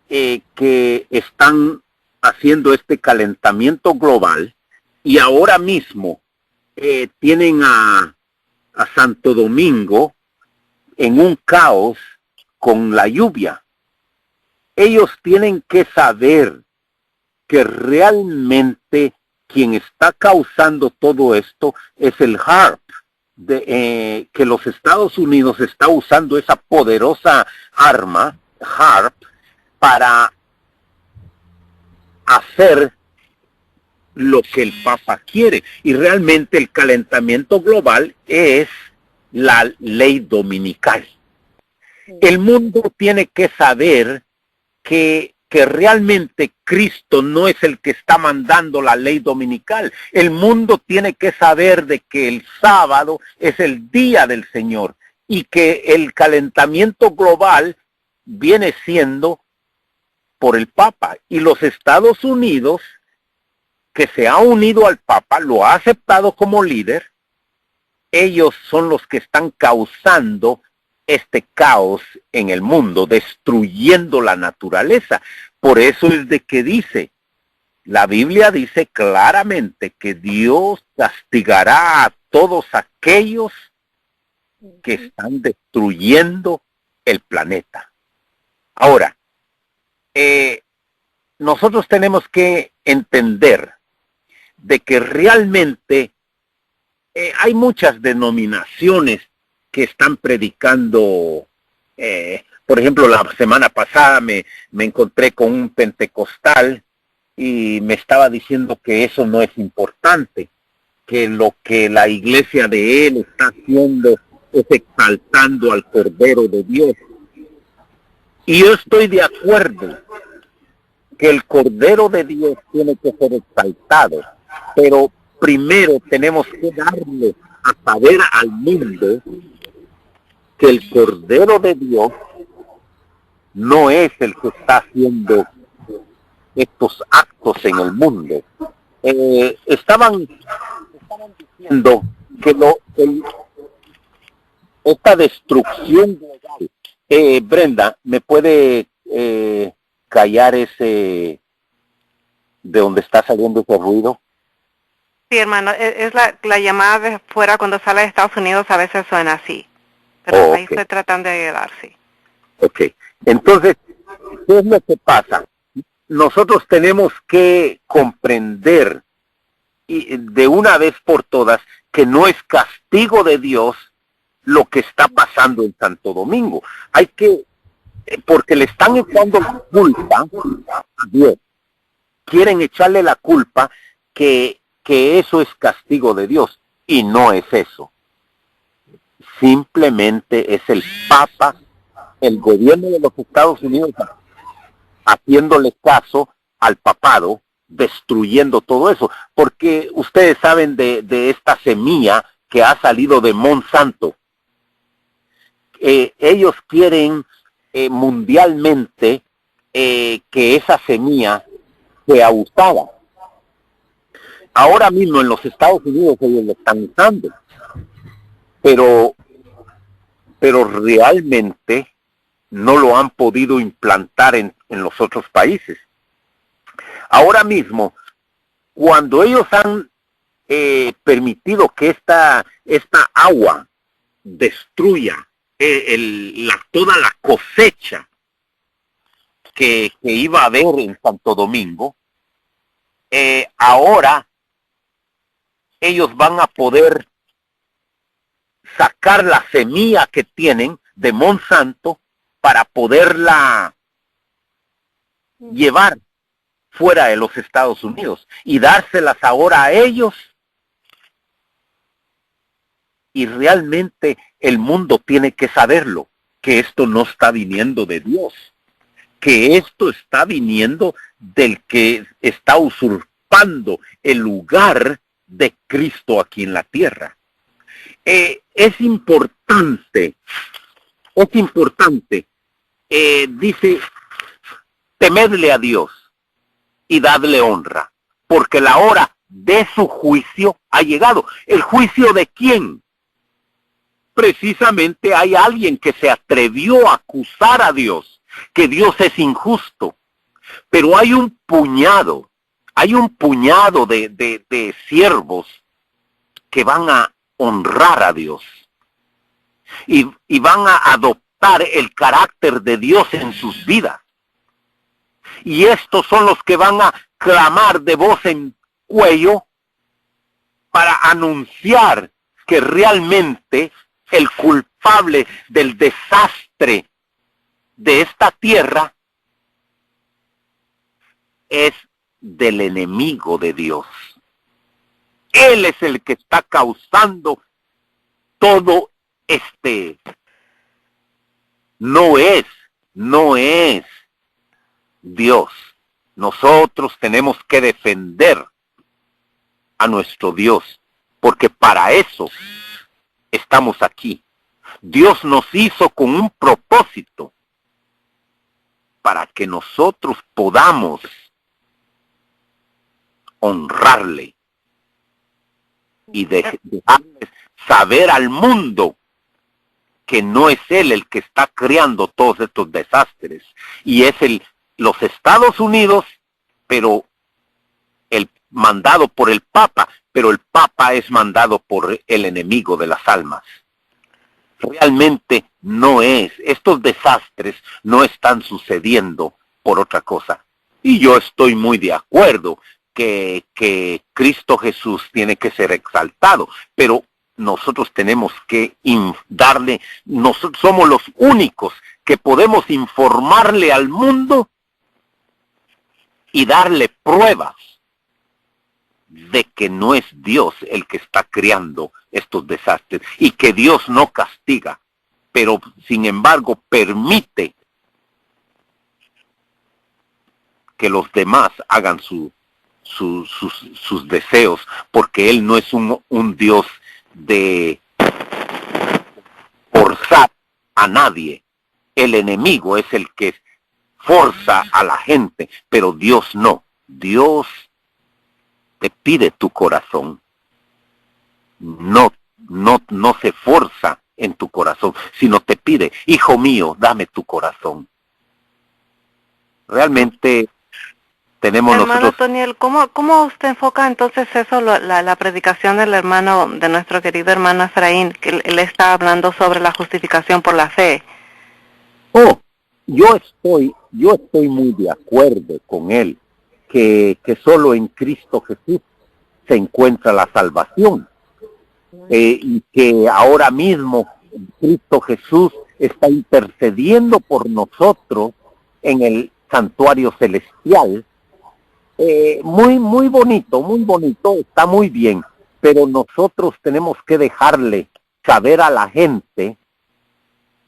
que están haciendo este calentamiento global, y ahora mismo tienen a Santo Domingo en un caos con la lluvia. Ellos tienen que saber que realmente quien está causando todo esto es el HAARP, que los Estados Unidos está usando esa poderosa arma, HAARP, para hacer lo que el Papa quiere. Y realmente el calentamiento global es la ley dominical. El mundo tiene que saber que realmente Cristo no es el que está mandando la ley dominical. El mundo tiene que saber de que el sábado es el día del Señor, y que el calentamiento global viene siendo por el Papa. Y los Estados Unidos, que se ha unido al Papa, lo ha aceptado como líder, ellos son los que están causando este caos en el mundo, destruyendo la naturaleza. Por eso es de que dice, la Biblia dice claramente que Dios castigará a todos aquellos que están destruyendo el planeta. Ahora, nosotros tenemos que entender de que realmente hay muchas denominaciones que están predicando. Por ejemplo, la semana pasada me encontré con un pentecostal y me estaba diciendo que eso no es importante, que lo que la iglesia de él está haciendo es exaltando al Cordero de Dios. Y yo estoy de acuerdo que el Cordero de Dios tiene que ser exaltado, pero primero tenemos que darle a saber al mundo que el Cordero de Dios no es el que está haciendo estos actos en el mundo. Estaban diciendo que esta destrucción global. Brenda, ¿me puede callar ese de donde está saliendo ese ruido? Sí, hermano, es la llamada de fuera cuando sale de Estados Unidos, a veces suena así. Pero ahí estoy tratando de ayudar, sí. Ok. Entonces, ¿qué es lo que pasa? Nosotros tenemos que comprender y de una vez por todas que no es castigo de Dios lo que está pasando en Santo Domingo. Hay que, porque le están echando la culpa a Dios. Quieren echarle la culpa que eso es castigo de Dios. Y no es eso. Simplemente es el Papa, el gobierno de los Estados Unidos, haciéndole caso al papado, destruyendo todo eso. Porque ustedes saben de esta semilla que ha salido de Monsanto. Ellos quieren mundialmente que esa semilla sea usada. Ahora mismo en los Estados Unidos ellos lo están usando. Pero realmente no lo han podido implantar en los otros países. Ahora mismo, cuando ellos han permitido que esta agua destruya toda la cosecha que iba a haber en Santo Domingo, ahora ellos van a poder sacar la semilla que tienen de Monsanto para poderla llevar fuera de los Estados Unidos y dárselas ahora a ellos. Y realmente el mundo tiene que saberlo, que esto no está viniendo de Dios, que esto está viniendo del que está usurpando el lugar de Cristo aquí en la tierra. Es importante, dice, temedle a Dios y dadle honra, porque la hora de su juicio ha llegado. ¿El juicio de quién? Precisamente hay alguien que se atrevió a acusar a Dios, que Dios es injusto, pero hay un puñado de siervos que van a honrar a Dios y van a adoptar el carácter de Dios en sus vidas. Y estos son los que van a clamar de voz en cuello para anunciar que realmente el culpable del desastre de esta tierra es del enemigo de Dios. Él es el que está causando todo no es Dios. Nosotros tenemos que defender a nuestro Dios, porque para eso estamos aquí. Dios nos hizo con un propósito, para que nosotros podamos honrarle y dejarles saber al mundo que no es él el que está creando todos estos desastres, y es los Estados Unidos, pero mandado por el Papa, pero el Papa es mandado por el enemigo de las almas. Realmente estos desastres no están sucediendo por otra cosa. Y yo estoy muy de acuerdo que Cristo Jesús tiene que ser exaltado, pero nosotros tenemos que nosotros somos los únicos que podemos informarle al mundo y darle pruebas de que no es Dios el que está creando estos desastres y que Dios no castiga, pero sin embargo permite que los demás hagan sus deseos, porque Él no es un Dios de forzar a nadie. El enemigo es el que forza a la gente, pero Dios no. Dios te pide tu corazón. No se forza en tu corazón, sino te pide, hijo mío, dame tu corazón. Realmente tenemos hermano nosotros... Toniel, ¿cómo usted enfoca entonces eso, la predicación del hermano, de nuestro querido hermano Efraín, que él está hablando sobre la justificación por la fe? Oh, yo estoy muy de acuerdo con él, que solo en Cristo Jesús se encuentra la salvación, y que ahora mismo Cristo Jesús está intercediendo por nosotros en el santuario celestial. Muy bonito, está muy bien, pero nosotros tenemos que dejarle saber a la gente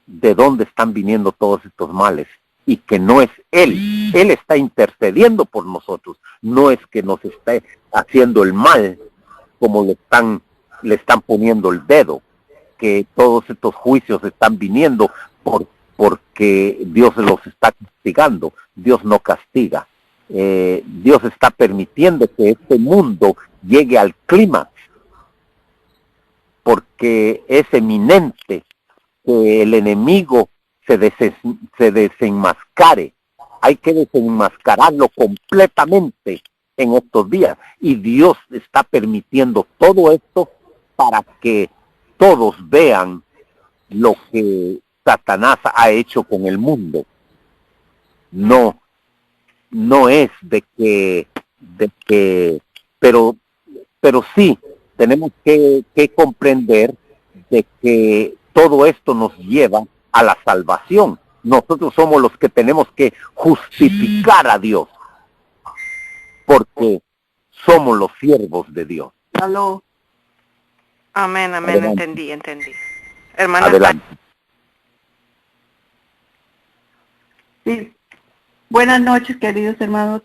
de dónde están viniendo todos estos males, y que no es Él está intercediendo por nosotros, no es que nos esté haciendo el mal, como le están poniendo el dedo, que todos estos juicios están viniendo porque Dios los está castigando. Dios no castiga. Dios está permitiendo que este mundo llegue al clímax, porque es eminente que el enemigo se desenmascare. Hay que desenmascararlo completamente en estos días, y Dios está permitiendo todo esto para que todos vean lo que Satanás ha hecho con el mundo. No es pero sí tenemos que comprender de que todo esto nos lleva a la salvación. Nosotros somos los que tenemos que justificar a Dios, porque somos los siervos de Dios. Aló. Amén, Adelante. entendí. Hermana, Adelante. Sí. Buenas noches, queridos hermanos.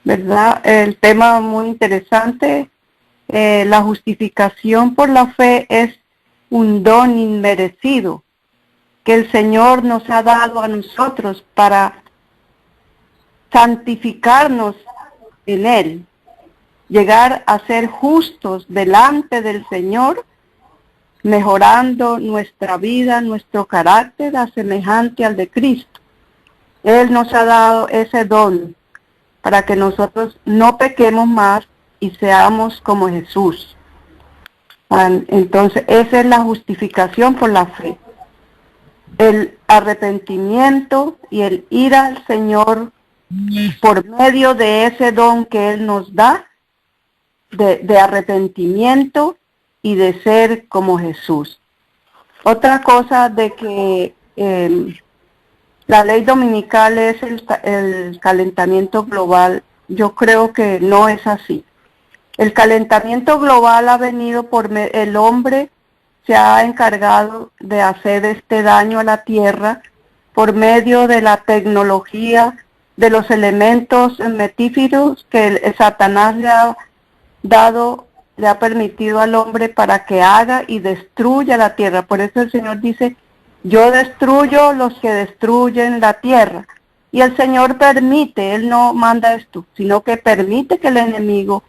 ¿Verdad? El tema muy interesante. La justificación por la fe es un don inmerecido que el Señor nos ha dado a nosotros para santificarnos en Él, llegar a ser justos delante del Señor, mejorando nuestra vida, nuestro carácter a semejante al de Cristo. Él nos ha dado ese don para que nosotros no pequemos más y seamos como Jesús. Entonces, esa es la justificación por la fe. El arrepentimiento y el ir al Señor por medio de ese don que Él nos da, de arrepentimiento y de ser como Jesús. Otra cosa de que la ley dominical es el calentamiento global, yo creo que no es así. El calentamiento global ha venido el hombre se ha encargado de hacer este daño a la tierra por medio de la tecnología, de los elementos metíferos que Satanás le ha dado, le ha permitido al hombre para que haga y destruya la tierra. Por eso el Señor dice, yo destruyo los que destruyen la tierra. Y el Señor permite, Él no manda esto, sino que permite que el enemigo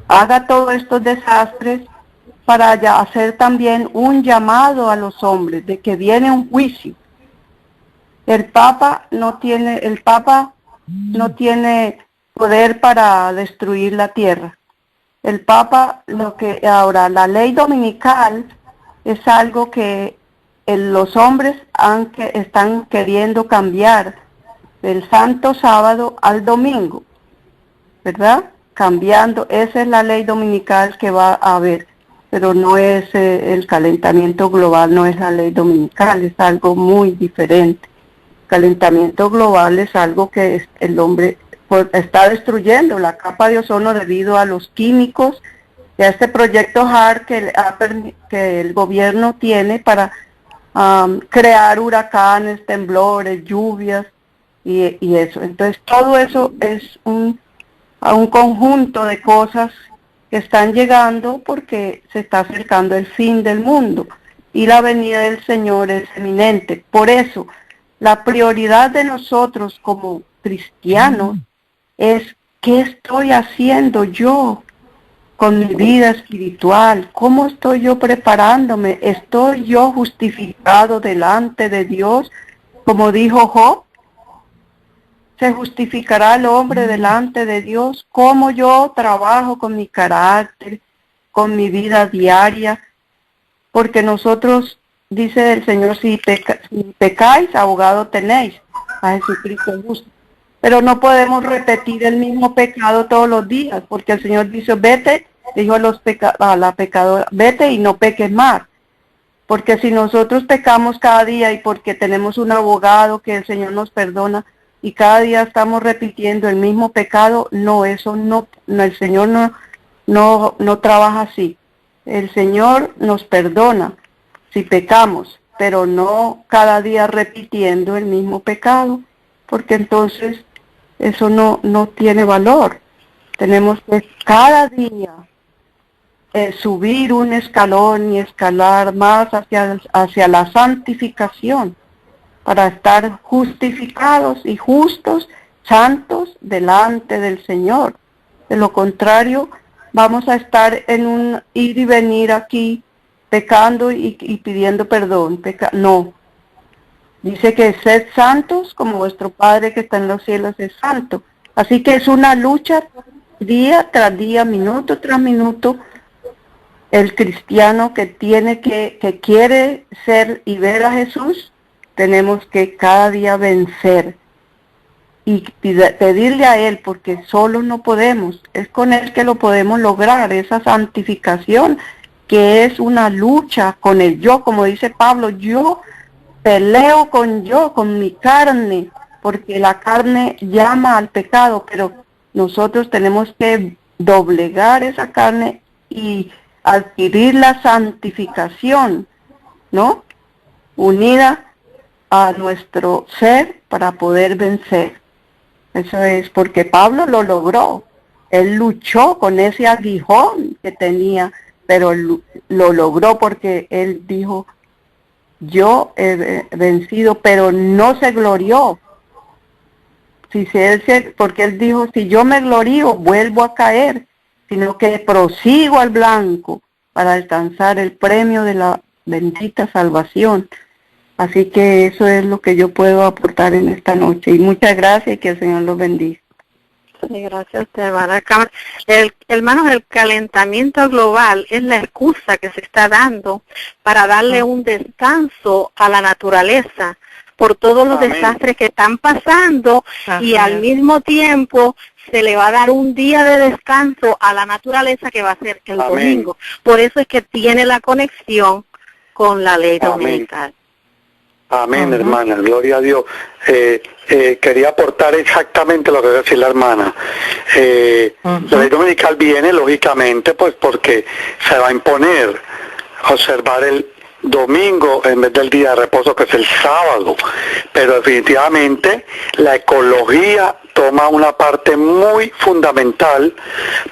haga todos estos desastres para hacer también un llamado a los hombres de que viene un juicio. El Papa no tiene poder para destruir la tierra. El Papa, ahora la ley dominical es algo que los hombres están queriendo cambiar del Santo Sábado al domingo, ¿verdad? Cambiando, esa es la ley dominical que va a haber, pero no es el calentamiento global, no es la ley dominical, es algo muy diferente. Calentamiento global es algo que el hombre está destruyendo la capa de ozono debido a los químicos y a este proyecto HART que el gobierno tiene para crear huracanes, temblores, lluvias y eso. Entonces todo eso es un conjunto de cosas que están llegando porque se está acercando el fin del mundo y la venida del Señor es eminente. Por eso, la prioridad de nosotros como cristianos es ¿qué estoy haciendo yo con mi vida espiritual? ¿Cómo estoy yo preparándome? ¿Estoy yo justificado delante de Dios? Como dijo Job, ¿se justificará el hombre delante de Dios? ¿Cómo yo trabajo con mi carácter, con mi vida diaria? Porque nosotros, dice el Señor, si pecáis, abogado tenéis a Jesucristo justo. Pero no podemos repetir el mismo pecado todos los días, porque el Señor dice, vete, dijo a la pecadora, vete y no peques más. Porque si nosotros pecamos cada día y porque tenemos un abogado que el Señor nos perdona y cada día estamos repitiendo el mismo pecado, no, eso no el Señor no trabaja así. El Señor nos perdona si pecamos, pero no cada día repitiendo el mismo pecado, porque entonces eso no tiene valor. Tenemos que cada día subir un escalón y escalar más hacia la santificación para estar justificados y justos, santos delante del Señor. De lo contrario, vamos a estar en un ir y venir aquí, pecando y pidiendo perdón. No. Dice que sed santos como vuestro Padre que está en los cielos es santo. Así que es una lucha día tras día, minuto tras minuto. El cristiano que quiere ser y ver a Jesús, tenemos que cada día vencer y pedirle a Él, porque solo no podemos. Es con Él que lo podemos lograr, esa santificación, que es una lucha con el yo, como dice Pablo, yo peleo con mi carne, porque la carne llama al pecado, pero nosotros tenemos que doblegar esa carne y adquirir la santificación, ¿no? Unida a nuestro ser para poder vencer. Eso es porque Pablo lo logró. Él luchó con ese aguijón que tenía, pero lo logró porque él dijo, yo he vencido, pero no se glorió. Porque él dijo, si yo me glorío, vuelvo a caer, sino que prosigo al blanco para alcanzar el premio de la bendita salvación. Así que eso es lo que yo puedo aportar en esta noche. Y muchas gracias y que el Señor los bendiga. Sí, gracias a usted, hermana. Hermanos, el calentamiento global es la excusa que se está dando para darle un descanso a la naturaleza por todos los desastres que están pasando. Así y al es. mismo tiempo se le va a dar un día de descanso a la naturaleza que va a ser el domingo. Por eso es que tiene la conexión con la ley dominical. Amén, hermana, gloria a Dios. Quería aportar exactamente lo que decía la hermana. La ley dominical viene, lógicamente, pues porque se va a imponer observar el domingo en vez del día de reposo, que es el sábado. Pero definitivamente la ecología toma una parte muy fundamental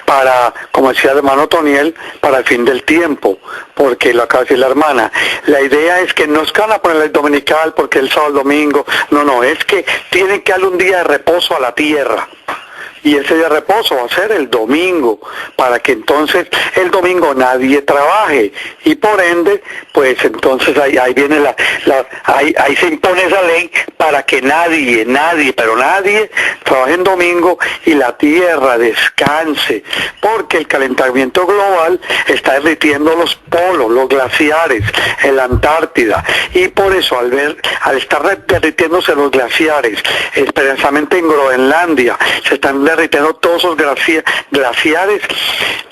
para, como decía el hermano Toniel, para el fin del tiempo, porque lo acaba de decir la hermana, la idea es que no es que van a poner el dominical porque el sábado, el domingo, no, es que tienen que darle un día de reposo a la tierra. Y ese día de reposo va a ser el domingo, para que entonces el domingo nadie trabaje. Y por ende, pues entonces ahí viene ahí se impone esa ley para que nadie trabaje en domingo y la tierra descanse. Porque el calentamiento global está derritiendo los polos, los glaciares, en la Antártida. Y por eso al estar derritiéndose los glaciares, especialmente en Groenlandia, se están derritiendo todos esos glaciares,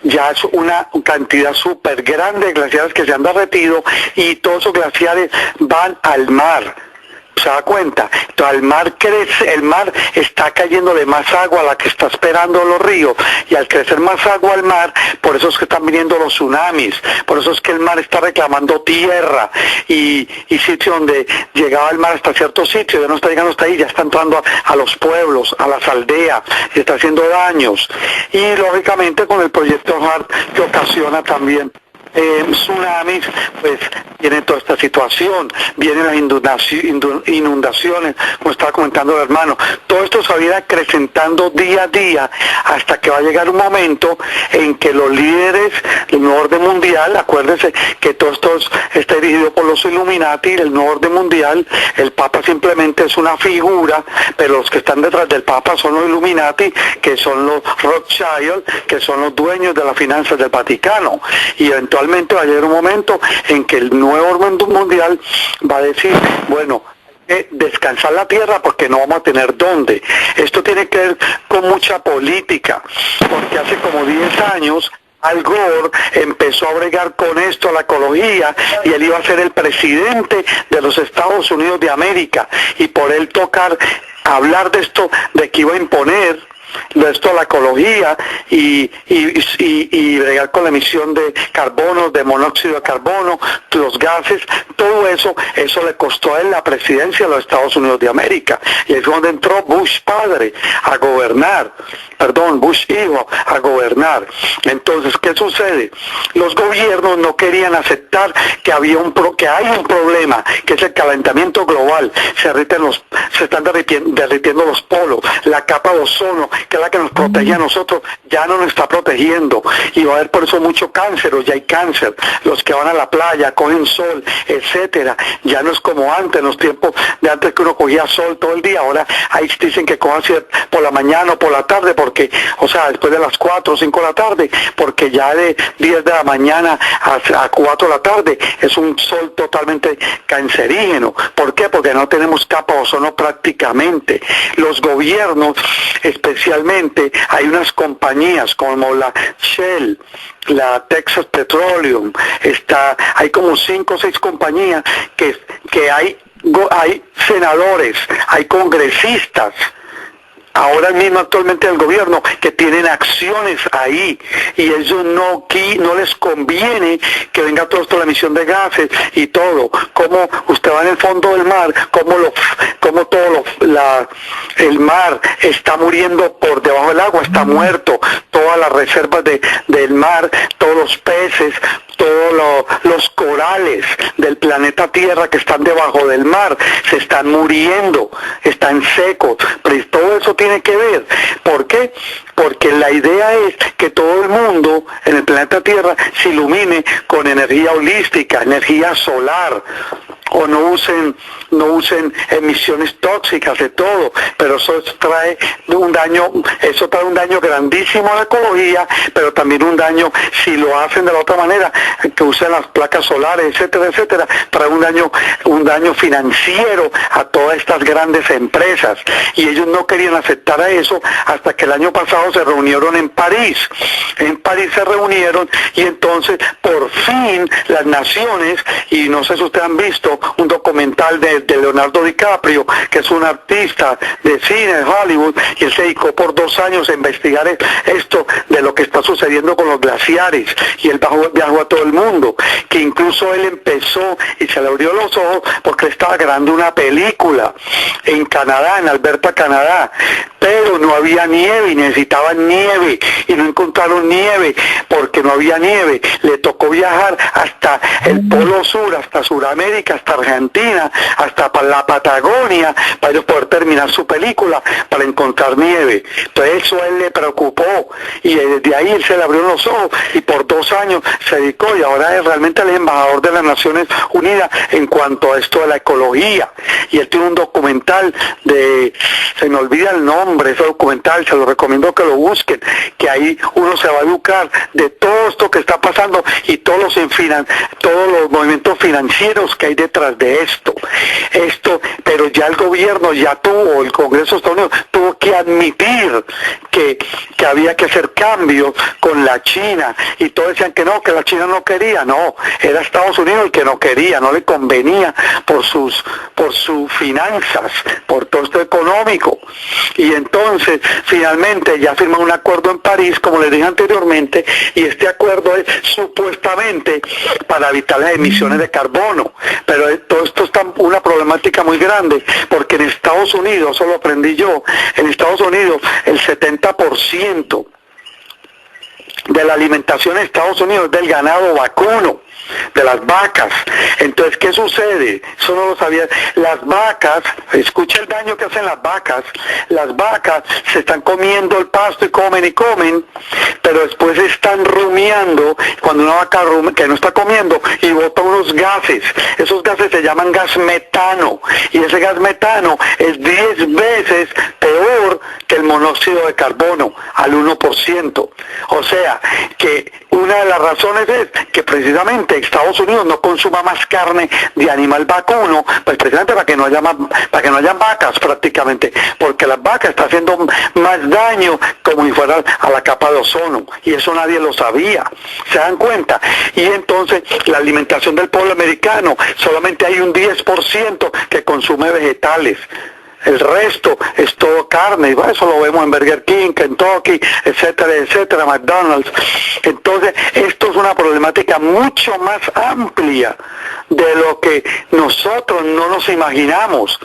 ya es una cantidad súper grande de glaciares que se han derretido y todos esos glaciares van al mar. ¿Se da cuenta? Entonces, el mar crece, el mar está cayéndole más agua a la que está esperando los ríos, y al crecer más agua al mar, por eso es que están viniendo los tsunamis, por eso es que el mar está reclamando tierra, y sitio donde llegaba el mar hasta cierto sitio, ya no está llegando hasta ahí, ya está entrando a los pueblos, a las aldeas, y está haciendo daños. Y lógicamente con el proyecto HARP que ocasiona también tsunamis, pues viene toda esta situación, vienen las inundaciones, como estaba comentando el hermano. Todo esto se va a ir acrecentando día a día hasta que va a llegar un momento en que los líderes del nuevo orden mundial, acuérdense que todo esto está dirigido por los Illuminati, el nuevo orden mundial, el Papa simplemente es una figura, pero los que están detrás del Papa son los Illuminati, que son los Rothschild, que son los dueños de las finanzas del Vaticano, y eventualmente va a llegar un momento en que el nuevo orden mundial va a decir, bueno, descansar la tierra porque no vamos a tener dónde. Esto tiene que ver con mucha política, porque hace como 10 años Al Gore empezó a bregar con esto, la ecología, y él iba a ser el presidente de los Estados Unidos de América, y por él tocar hablar de esto, de que iba a imponer esto a la ecología y bregar con la emisión de carbono, de monóxido de carbono, los gases, todo eso le costó a él la presidencia de los Estados Unidos de América. Y es donde entró Bush padre a gobernar, Bush hijo a gobernar. Entonces, ¿qué sucede? Los gobiernos no querían aceptar que hay un problema, que es el calentamiento global. Se están derritiendo los polos, la capa de ozono, que es la que nos protegía a nosotros, ya no nos está protegiendo, y va a haber por eso mucho cáncer, o ya hay cáncer. Los que van a la playa, cogen sol, etcétera, ya no es como antes, en los tiempos de antes que uno cogía sol todo el día. Ahora ahí dicen que cojan por la mañana o por la tarde, porque, después de las 4 o 5 de la tarde, porque ya de 10 de la mañana a 4 de la tarde es un sol totalmente cancerígeno. ¿Por qué? Porque no tenemos capa de ozono prácticamente. Los gobiernos, especialmente, hay unas compañías como la Shell, la Texas Petroleum, hay como 5 o 6 compañías que hay senadores, hay congresistas, ahora mismo actualmente el gobierno, que tienen acciones ahí, y ellos no les conviene que venga todo esto, la emisión de gases y todo. Como usted va en el fondo del mar, como todo el mar está muriendo por debajo del agua, está muerto, todas las reservas del mar, todos los peces, todos los corales del planeta Tierra que están debajo del mar se están muriendo, están secos. Pero todo eso tiene que ver. ¿Por qué? Porque la idea es que todo el mundo en el planeta Tierra se ilumine con energía holística, energía solar, o no usen emisiones tóxicas de todo, pero eso trae un daño grandísimo a la ecología, pero también un daño, si lo hacen de la otra manera, que usen las placas solares, etcétera, etcétera, trae un daño financiero a todas estas grandes empresas, y ellos no querían aceptar a eso hasta que el año pasado se reunieron en París. En París se reunieron, y entonces por fin las naciones, y no sé si ustedes han visto un documental de Leonardo DiCaprio, que es un artista de cine de Hollywood, y él se dedicó por 2 años a investigar esto de lo que está sucediendo con los glaciares, y él viajó a todo el mundo, que incluso él empezó y se le abrió los ojos porque estaba grabando una película en Canadá, en Alberta, Canadá, pero no había nieve y necesitaban nieve, y no encontraron nieve porque no había nieve. Le tocó viajar hasta el Polo Sur, hasta Sudamérica, hasta Argentina, hasta la Patagonia, para ellos poder terminar su película, para encontrar nieve. Entonces eso a él le preocupó, y desde ahí él se le abrió los ojos, y por 2 años se dedicó, y ahora es realmente el embajador de las Naciones Unidas en cuanto a esto de la ecología. Y él tiene un documental se me olvida el nombre, ese documental, se lo recomiendo que lo busquen, que ahí uno se va a educar de todo esto que está pasando, y todos los movimientos financieros que hay detrás de esto, pero ya el gobierno el Congreso de Estados Unidos tuvo que admitir que había que hacer cambios con la China, y todos decían que la China no quería, era Estados Unidos el que no quería, no le convenía por sus finanzas, por todo esto económico. Y entonces finalmente ya firman un acuerdo en París, como les dije anteriormente, y este acuerdo es supuestamente para evitar las emisiones de carbono, pero todo esto está una problemática muy grande, porque en Estados Unidos, eso lo aprendí yo, en Estados Unidos el 70% de la alimentación en Estados Unidos del ganado vacuno, de las vacas. Entonces, ¿qué sucede? Eso no lo sabía. Las vacas, escucha el daño que hacen las vacas se están comiendo el pasto y comen, pero después están rumiando, cuando una vaca que no está comiendo, y bota unos gases. Esos gases se llaman gas metano, y ese gas metano es 10 veces peor que el monóxido de carbono, al 1%. O sea, que una de las razones es que precisamente Estados Unidos no consuma más carne de animal vacuno, pues precisamente para que no haya vacas prácticamente, porque las vacas están haciendo más daño como si fuera a la capa de ozono, y eso nadie lo sabía, ¿se dan cuenta? Y entonces la alimentación del pueblo americano, solamente hay un 10% que consume vegetales. El resto es todo carne, y eso lo vemos en Burger King, Kentucky, etcétera, etcétera, McDonald's. Entonces, esto es una problemática mucho más amplia de lo que nosotros no nos imaginamos.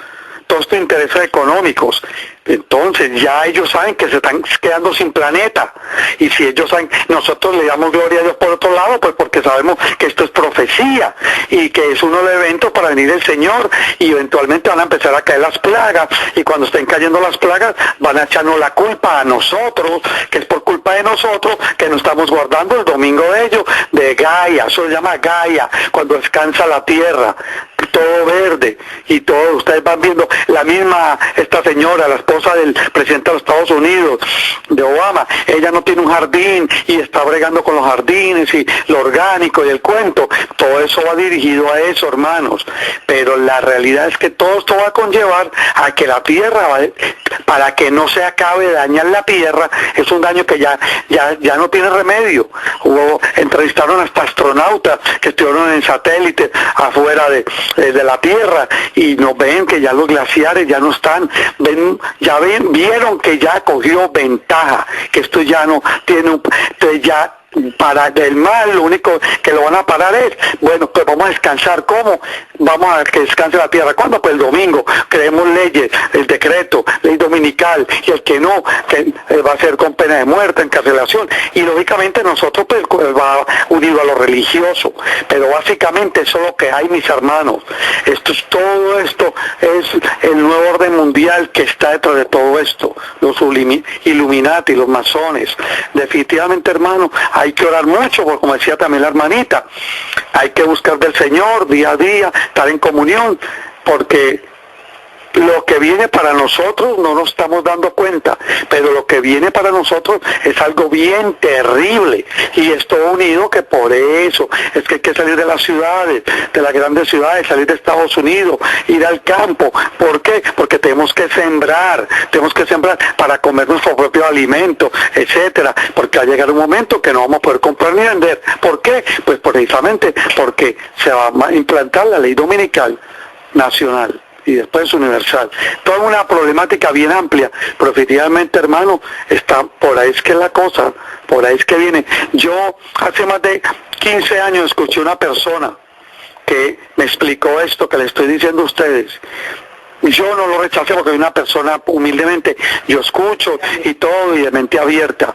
Todos estos intereses económicos. Entonces ya ellos saben que se están quedando sin planeta, y si ellos saben, nosotros le damos gloria a Dios por otro lado, pues porque sabemos que esto es profecía y que es uno de los eventos para venir el Señor, y eventualmente van a empezar a caer las plagas, y cuando estén cayendo las plagas van a echarnos la culpa a nosotros, que es por culpa de nosotros que no estamos guardando el domingo de ellos, de Gaia. Eso se llama Gaia, cuando descansa la tierra, todo verde, y todo, ustedes van viendo la misma, esta señora, la esposa del presidente de los Estados Unidos, de Obama, ella no tiene un jardín y está bregando con los jardines y lo orgánico y el cuento. Todo eso va dirigido a eso, hermanos, pero la realidad es que todo esto va a conllevar a que la tierra, para que no se acabe de dañar la tierra, es un daño que ya no tiene remedio. Entrevistaron hasta astronautas que estuvieron en satélites afuera de la tierra, y nos ven que ya los glaciares ya no están, vieron que ya cogió ventaja, que esto ya no tiene entonces ya para el mal, lo único que lo van a parar es, bueno, pues vamos a descansar. ¿Cómo? Vamos a que descanse la tierra. ¿Cuándo? Pues el domingo. Creemos leyes, el decreto, ley dominical, y el que no, que va a ser con pena de muerte, encarcelación. Y lógicamente nosotros pues va unido a lo religioso. Pero básicamente eso es lo que hay, mis hermanos. Todo esto es el nuevo orden mundial que está detrás de todo esto. Los Illuminati, los masones. Definitivamente, hermano, hay que orar mucho, porque como decía también la hermanita, hay que buscar del Señor día a día, estar en comunión, porque lo que viene para nosotros no nos estamos dando cuenta, pero lo que viene para nosotros es algo bien terrible, y es todo unido, que por eso es que hay que salir de las ciudades, de las grandes ciudades, salir de Estados Unidos, ir al campo. ¿Por qué? Porque tenemos que sembrar para comer nuestro propio alimento, etcétera, porque va a llegar un momento que no vamos a poder comprar ni vender. ¿Por qué? Pues precisamente porque se va a implantar la ley dominical nacional y después universal. Toda una problemática bien amplia, pero efectivamente, hermano, está por ahí, es que es la cosa, por ahí es que viene. Yo hace más de 15 años escuché una persona que me explicó esto que le estoy diciendo a ustedes. Yo no lo rechacé, porque soy una persona humildemente, yo escucho y todo, y de mente abierta,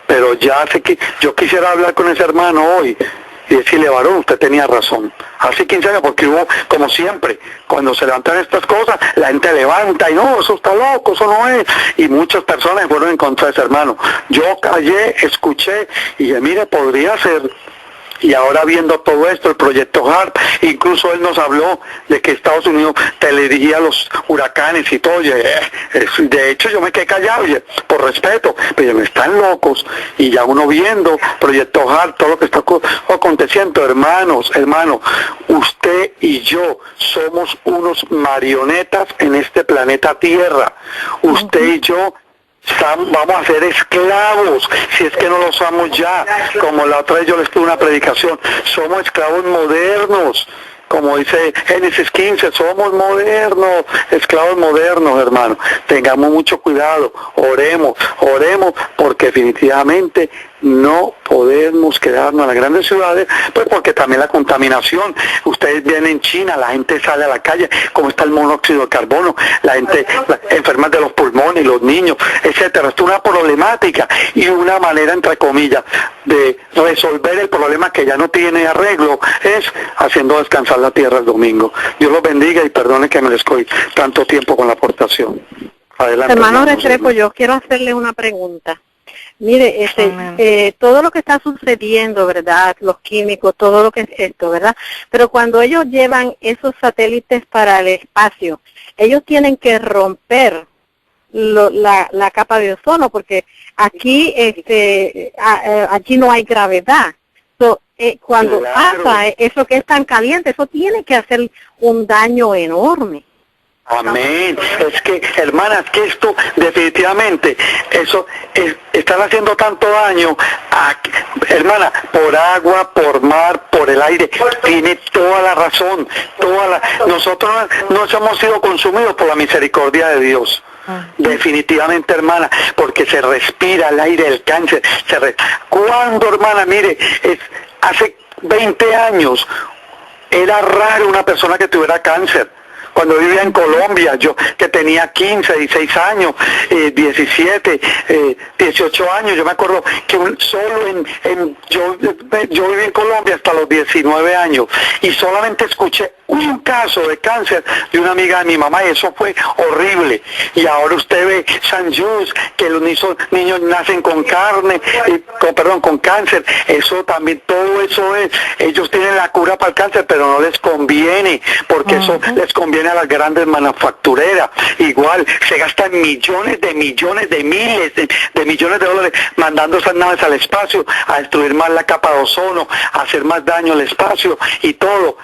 pero ya sé que yo quisiera hablar con ese hermano hoy y decirle: varón, usted tenía razón. Hace 15 años, porque hubo, como siempre, cuando se levantan estas cosas, la gente levanta y no, eso está loco, eso no es. Y muchas personas fueron en contra de ese hermano. Yo callé, escuché y dije: mire, podría ser. Y ahora viendo todo esto, el proyecto HARP, incluso él nos habló de que Estados Unidos teledirigía los huracanes y todo. De hecho, yo me quedé callado, por respeto, pero me están locos. Y ya uno viendo proyecto HARP, todo lo que está aconteciendo, hermanos, usted y yo somos unos marionetas en este planeta Tierra. Usted y yo vamos a ser esclavos, si es que no lo somos ya. Como la otra vez yo les tuve una predicación, somos esclavos modernos, como dice Génesis 15, somos modernos, esclavos modernos, hermano. Tengamos mucho cuidado, oremos, porque definitivamente no podemos quedarnos en las grandes ciudades, pues porque también la contaminación. Ustedes ven en China, la gente sale a la calle, como está el monóxido de carbono, la gente enferma de los pulmones, los niños, etcétera. Esto es una problemática y una manera, entre comillas, de resolver el problema que ya no tiene arreglo es haciendo descansar la tierra el domingo. Dios los bendiga y perdone que me les coí tanto tiempo con la aportación. Adelante. Hermano Restrepo, yo quiero hacerle una pregunta. Mire, todo lo que está sucediendo, ¿verdad? Los químicos, todo lo que es esto, ¿verdad? Pero cuando ellos llevan esos satélites para el espacio, ellos tienen que romper la capa de ozono, porque aquí aquí no hay gravedad. Cuando pasa eso que es tan caliente, eso tiene que hacer un daño enorme. Amén. Es que, hermanas, que esto definitivamente, eso están haciendo tanto daño, hermana, por agua, por mar, por el aire. Tiene toda la razón. Nosotros no hemos sido consumidos por la misericordia de Dios. Definitivamente, hermana, porque se respira el aire del cáncer. ¿Cuándo, hermana? Mire, hace 20 años era raro una persona que tuviera cáncer. Cuando vivía en Colombia, yo que tenía 15, 16 años, 17, 18 años, yo me acuerdo que yo viví en Colombia hasta los 19 años y solamente escuché un caso de cáncer de una amiga de mi mamá y eso fue horrible. Y ahora usted ve San Just, que los niños nacen con con cáncer. Eso también, todo eso ellos tienen la cura para el cáncer, pero no les conviene, porque eso les conviene a las grandes manufactureras. Igual, se gastan millones de miles de millones de dólares mandando esas naves al espacio a destruir más la capa de ozono, a hacer más daño al espacio y todo.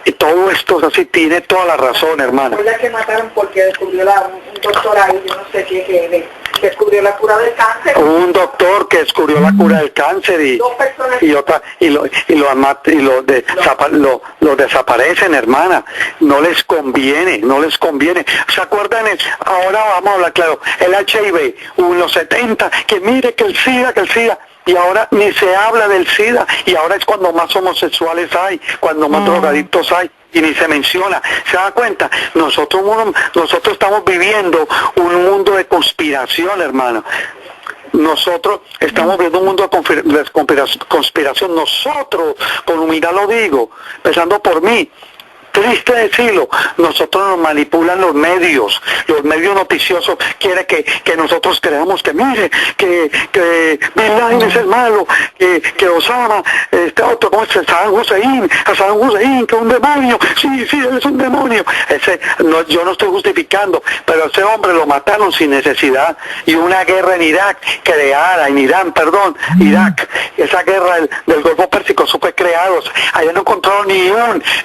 Y todo esto así tiene toda la razón, hermana. Fue la que mataron porque descubrió un doctor ahí, yo no sé qué, que descubrió la cura del cáncer. Un doctor que descubrió la cura del cáncer lo desaparecen, hermana. No les conviene. ¿Se acuerdan? Ahora vamos a hablar claro. El HIV, los 70, que mire que el SIDA. Y ahora ni se habla del SIDA, y ahora es cuando más homosexuales hay, cuando más drogadictos hay, y ni se menciona. ¿Se da cuenta? Nosotros estamos viviendo un mundo de conspiración, hermano. Nosotros estamos viendo un mundo de conspiración. Nosotros, con humildad lo digo, empezando por mí. Triste decirlo, nosotros nos manipulan los medios noticiosos, quiere que nosotros creamos que mire, que Bin Laden es el malo, que Osama, otro, ¿cómo es? Saddam Hussein, que es un demonio, sí, él es un demonio. Yo no estoy justificando, pero ese hombre lo mataron sin necesidad, y una guerra en Irak, Irak, esa guerra del Golfo Pérsico, eso fue creado, allá no encontraron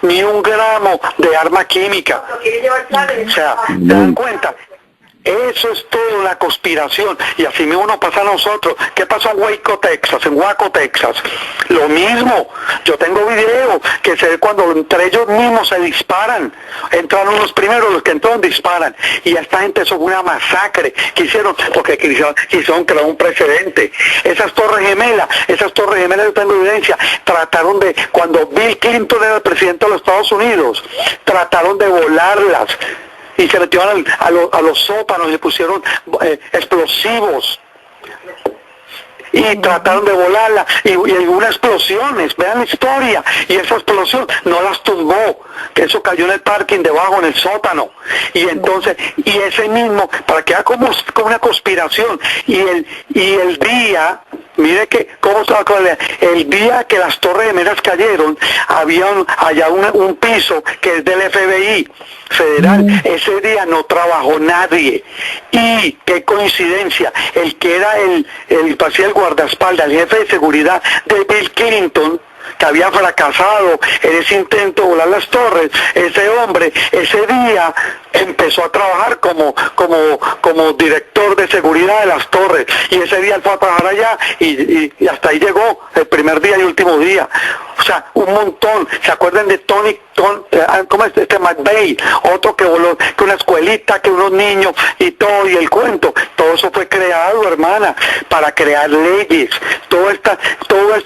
ni un gramo de arma química. O sea, ¿se dan cuenta? Eso es todo una conspiración, y así mismo nos pasa a nosotros. ¿Qué pasó en Waco, Texas? Lo mismo. Yo tengo video que se ve cuando entre ellos mismos se disparan. Entraron los primeros, los que entraron disparan, y esta gente son una masacre que hicieron, porque quisieron crear un precedente. Esas torres gemelas, yo tengo evidencia, cuando Bill Clinton era el presidente de los Estados Unidos, trataron de volarlas, y se metieron a los sótanos y le pusieron explosivos y trataron de volarla, y hubo explosiones, vean la historia, y esa explosión no las tumbó, que eso cayó en el parking debajo, en el sótano, y entonces, y ese mismo, para que haga como una conspiración, y el día, mire que cómo estaba el día que las torres gemelas cayeron, había allá un piso que es del FBI federal. Ese día no trabajó nadie, y qué coincidencia, el que era el guardaespaldas, el jefe de seguridad de Bill Clinton, que había fracasado en ese intento de volar las torres, ese hombre ese día empezó a trabajar como director de seguridad de las torres, y ese día él fue a trabajar allá y hasta ahí llegó el primer día y último día. O sea, un montón. ¿Se acuerdan de ¿cómo es este McVeigh? Otro que voló, que una escuelita, que unos niños y todo, y el cuento. Todo eso fue creado, hermana, para crear leyes. Todo esto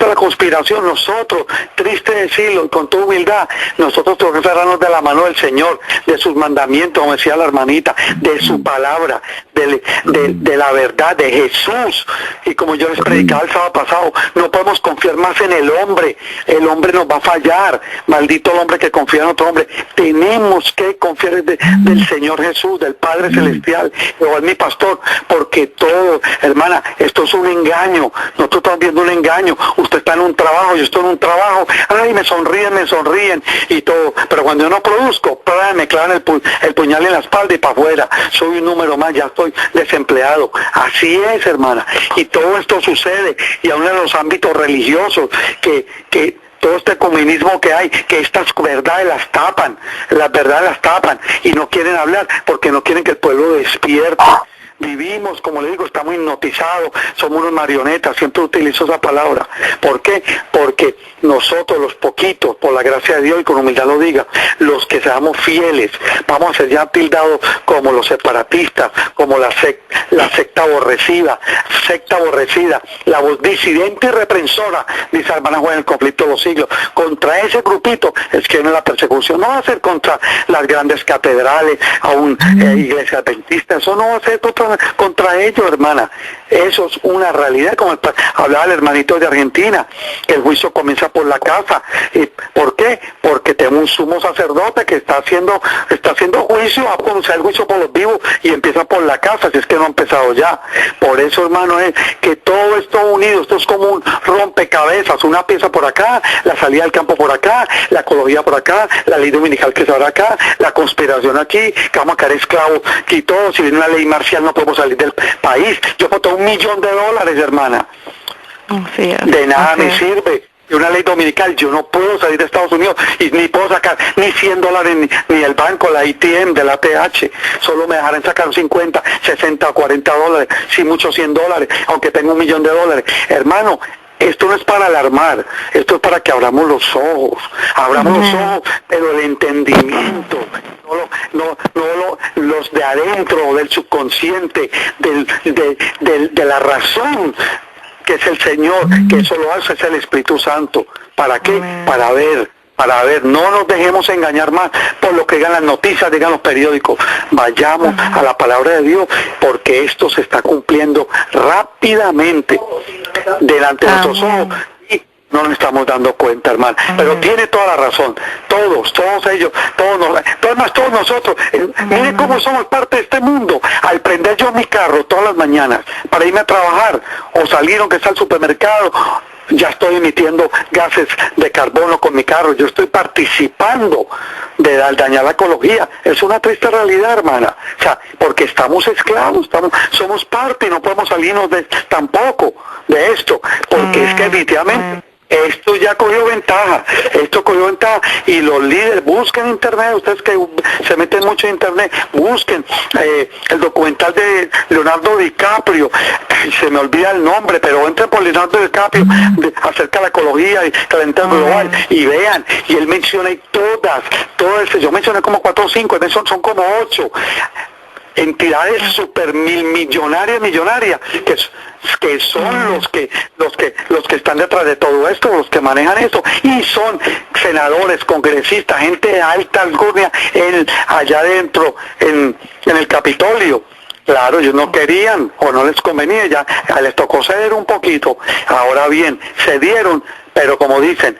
la conspiración. Nosotros, triste decirlo, y con toda humildad, nosotros tenemos que agarrarnos de la mano del Señor, de sus mandamientos, como decía la hermanita, de su palabra, de la verdad, de Jesús. Y como yo les predicaba el sábado pasado, no podemos confiar más en el hombre. El hombre nos va a fallar. Maldito el hombre que confía en otro hombre. Tenemos que confiar del Señor Jesús, del Padre Celestial, o en mi pastor, porque todo, hermana, esto es un engaño. Nosotros estamos viendo un engaño. Usted está en un trabajo, yo estoy en un trabajo, ay, me sonríen y todo, pero cuando yo no produzco, me clavan el puñal en la espalda y para afuera. Soy un número más, ya estoy desempleado. Así es, hermana. Y todo esto sucede, y aún en los ámbitos religiosos, que todo este comunismo que hay, que estas verdades las tapan y no quieren hablar porque no quieren que el pueblo despierte. Vivimos, como le digo, estamos hipnotizados, somos unos marionetas, siempre utilizo esa palabra. ¿Por qué? Porque nosotros, los poquitos, por la gracia de Dios, y con humildad lo diga, los que seamos fieles, vamos a ser ya tildados como los separatistas, como la secta aborrecida, la voz disidente y reprensora, dice la hermana Juan en el conflicto de los siglos. Contra ese grupito es que viene la persecución. No va a ser contra las grandes catedrales, aún iglesias adventistas, eso no va a ser contra ellos, hermana. Eso es una realidad, como hablaba el hermanito de Argentina, que el juicio comienza por la casa. ¿Por qué? Porque tenemos un sumo sacerdote que está haciendo juicio, va a pronunciar el juicio por los vivos y empieza por la casa, si es que no ha empezado ya. Por eso, hermano, es que todo esto unido, esto es como un rompecabezas, una pieza por acá, la salida del campo por acá, la ecología por acá, la ley dominical que se hará acá, la conspiración aquí, que vamos a caer esclavos, que todo, si viene una ley marcial no podemos salir del país. Yo puedo tener $1 millón, hermana. Sí, de nada me sirve. Y una ley dominical, yo no puedo salir de Estados Unidos y ni puedo sacar ni $100 ni el banco, la ATM de la ATH, solo me dejarán sacar 50, 60 o $40, si mucho $100, aunque tengo $1 millón. Hermano, esto no es para alarmar, esto es para que abramos los ojos, pero el entendimiento, los de adentro, del subconsciente, de la razón, que es el Señor, que eso lo hace, es el Espíritu Santo. ¿Para qué? Para ver. No nos dejemos engañar más por lo que digan las noticias, digan los periódicos. Vayamos a la palabra de Dios, porque esto se está cumpliendo rápidamente delante de nuestros ojos. No nos estamos dando cuenta, hermano. Pero tiene toda la razón. Todos ellos, todos nosotros. Miren cómo somos parte de este mundo. Al prender yo mi carro todas las mañanas para irme a trabajar o salir aunque sea al supermercado, ya estoy emitiendo gases de carbono con mi carro. Yo estoy participando de dañar la ecología. Es una triste realidad, hermana. O sea, porque estamos esclavos, somos parte y no podemos salirnos tampoco de esto. Porque es que definitivamente esto ya cogió ventaja, y los líderes busquen internet, ustedes que se meten mucho en internet, busquen el documental de Leonardo DiCaprio, se me olvida el nombre, pero entren por Leonardo DiCaprio acerca de la ecología y calentamiento global y vean, y él menciona yo mencioné como 4 o 5, son como 8 entidades super millonarias, que son los que están detrás de todo esto, los que manejan esto, y son senadores, congresistas, gente de alta alcurnia allá adentro en el Capitolio. Claro, ellos no querían o no les convenía, ya les tocó ceder un poquito. Ahora bien, cedieron, pero como dicen,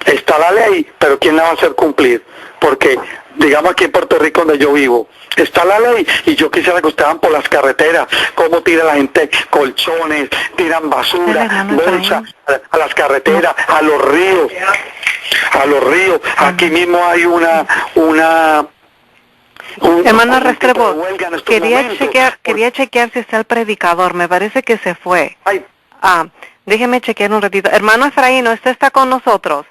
está la ley, pero ¿quién la va a hacer cumplir? Porque, digamos aquí en Puerto Rico donde yo vivo, está la ley y yo quisiera que ustedes van por las carreteras, cómo tira la gente colchones, tiran basura, bolsa a las carreteras, a los ríos. Aquí mismo hay hermano Restrepo, quería chequear si está el predicador, me parece que se fue. Déjeme chequear un ratito. Hermano Efraín, ¿usted está con nosotros?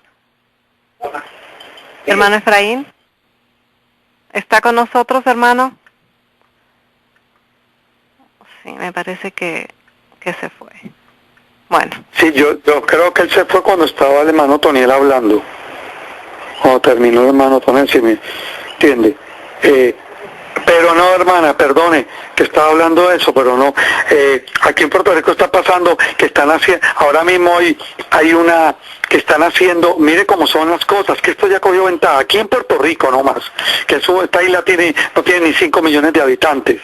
Hermano Efraín. ¿Está con nosotros, hermano? Sí, me parece que se fue. Bueno. Sí, yo creo que él se fue cuando estaba el hermano Toniel hablando. Cuando terminó el hermano Toniel, si me entiende. Pero no, hermana, perdone que estaba hablando de eso, pero no. Aquí en Puerto Rico está pasando que están haciendo, ahora mismo hay una que están haciendo, mire cómo son las cosas, que esto ya cogió ventaja. Aquí en Puerto Rico no más, que esta isla no tiene ni 5 millones de habitantes.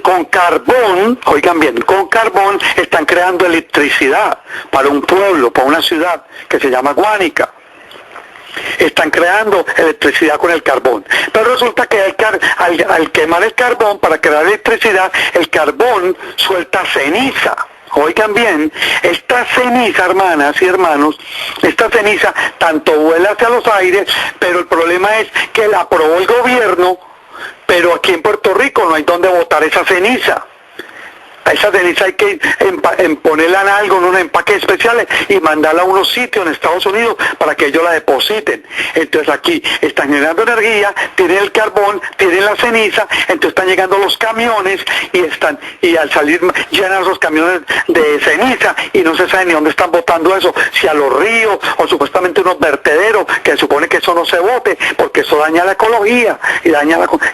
Con carbón, oigan bien, con carbón están creando electricidad para un pueblo, para una ciudad que se llama Guánica. Están creando electricidad con el carbón. Pero resulta que al quemar el carbón para crear electricidad, el carbón suelta ceniza. Oigan bien, esta ceniza, hermanas y hermanos, esta ceniza tanto vuela hacia los aires, pero el problema es que la aprobó el gobierno, pero aquí en Puerto Rico no hay donde botar esa ceniza. A esa ceniza hay que ponerla en algo, en unos empaques especiales y mandarla a unos sitios en Estados Unidos para que ellos la depositen. Entonces aquí están generando energía, tienen el carbón, tienen la ceniza, entonces están llegando los camiones y al salir llenan esos camiones de ceniza y no se sabe ni dónde están botando eso, si a los ríos o supuestamente unos vertederos, que se supone que eso no se bote porque eso daña la ecología y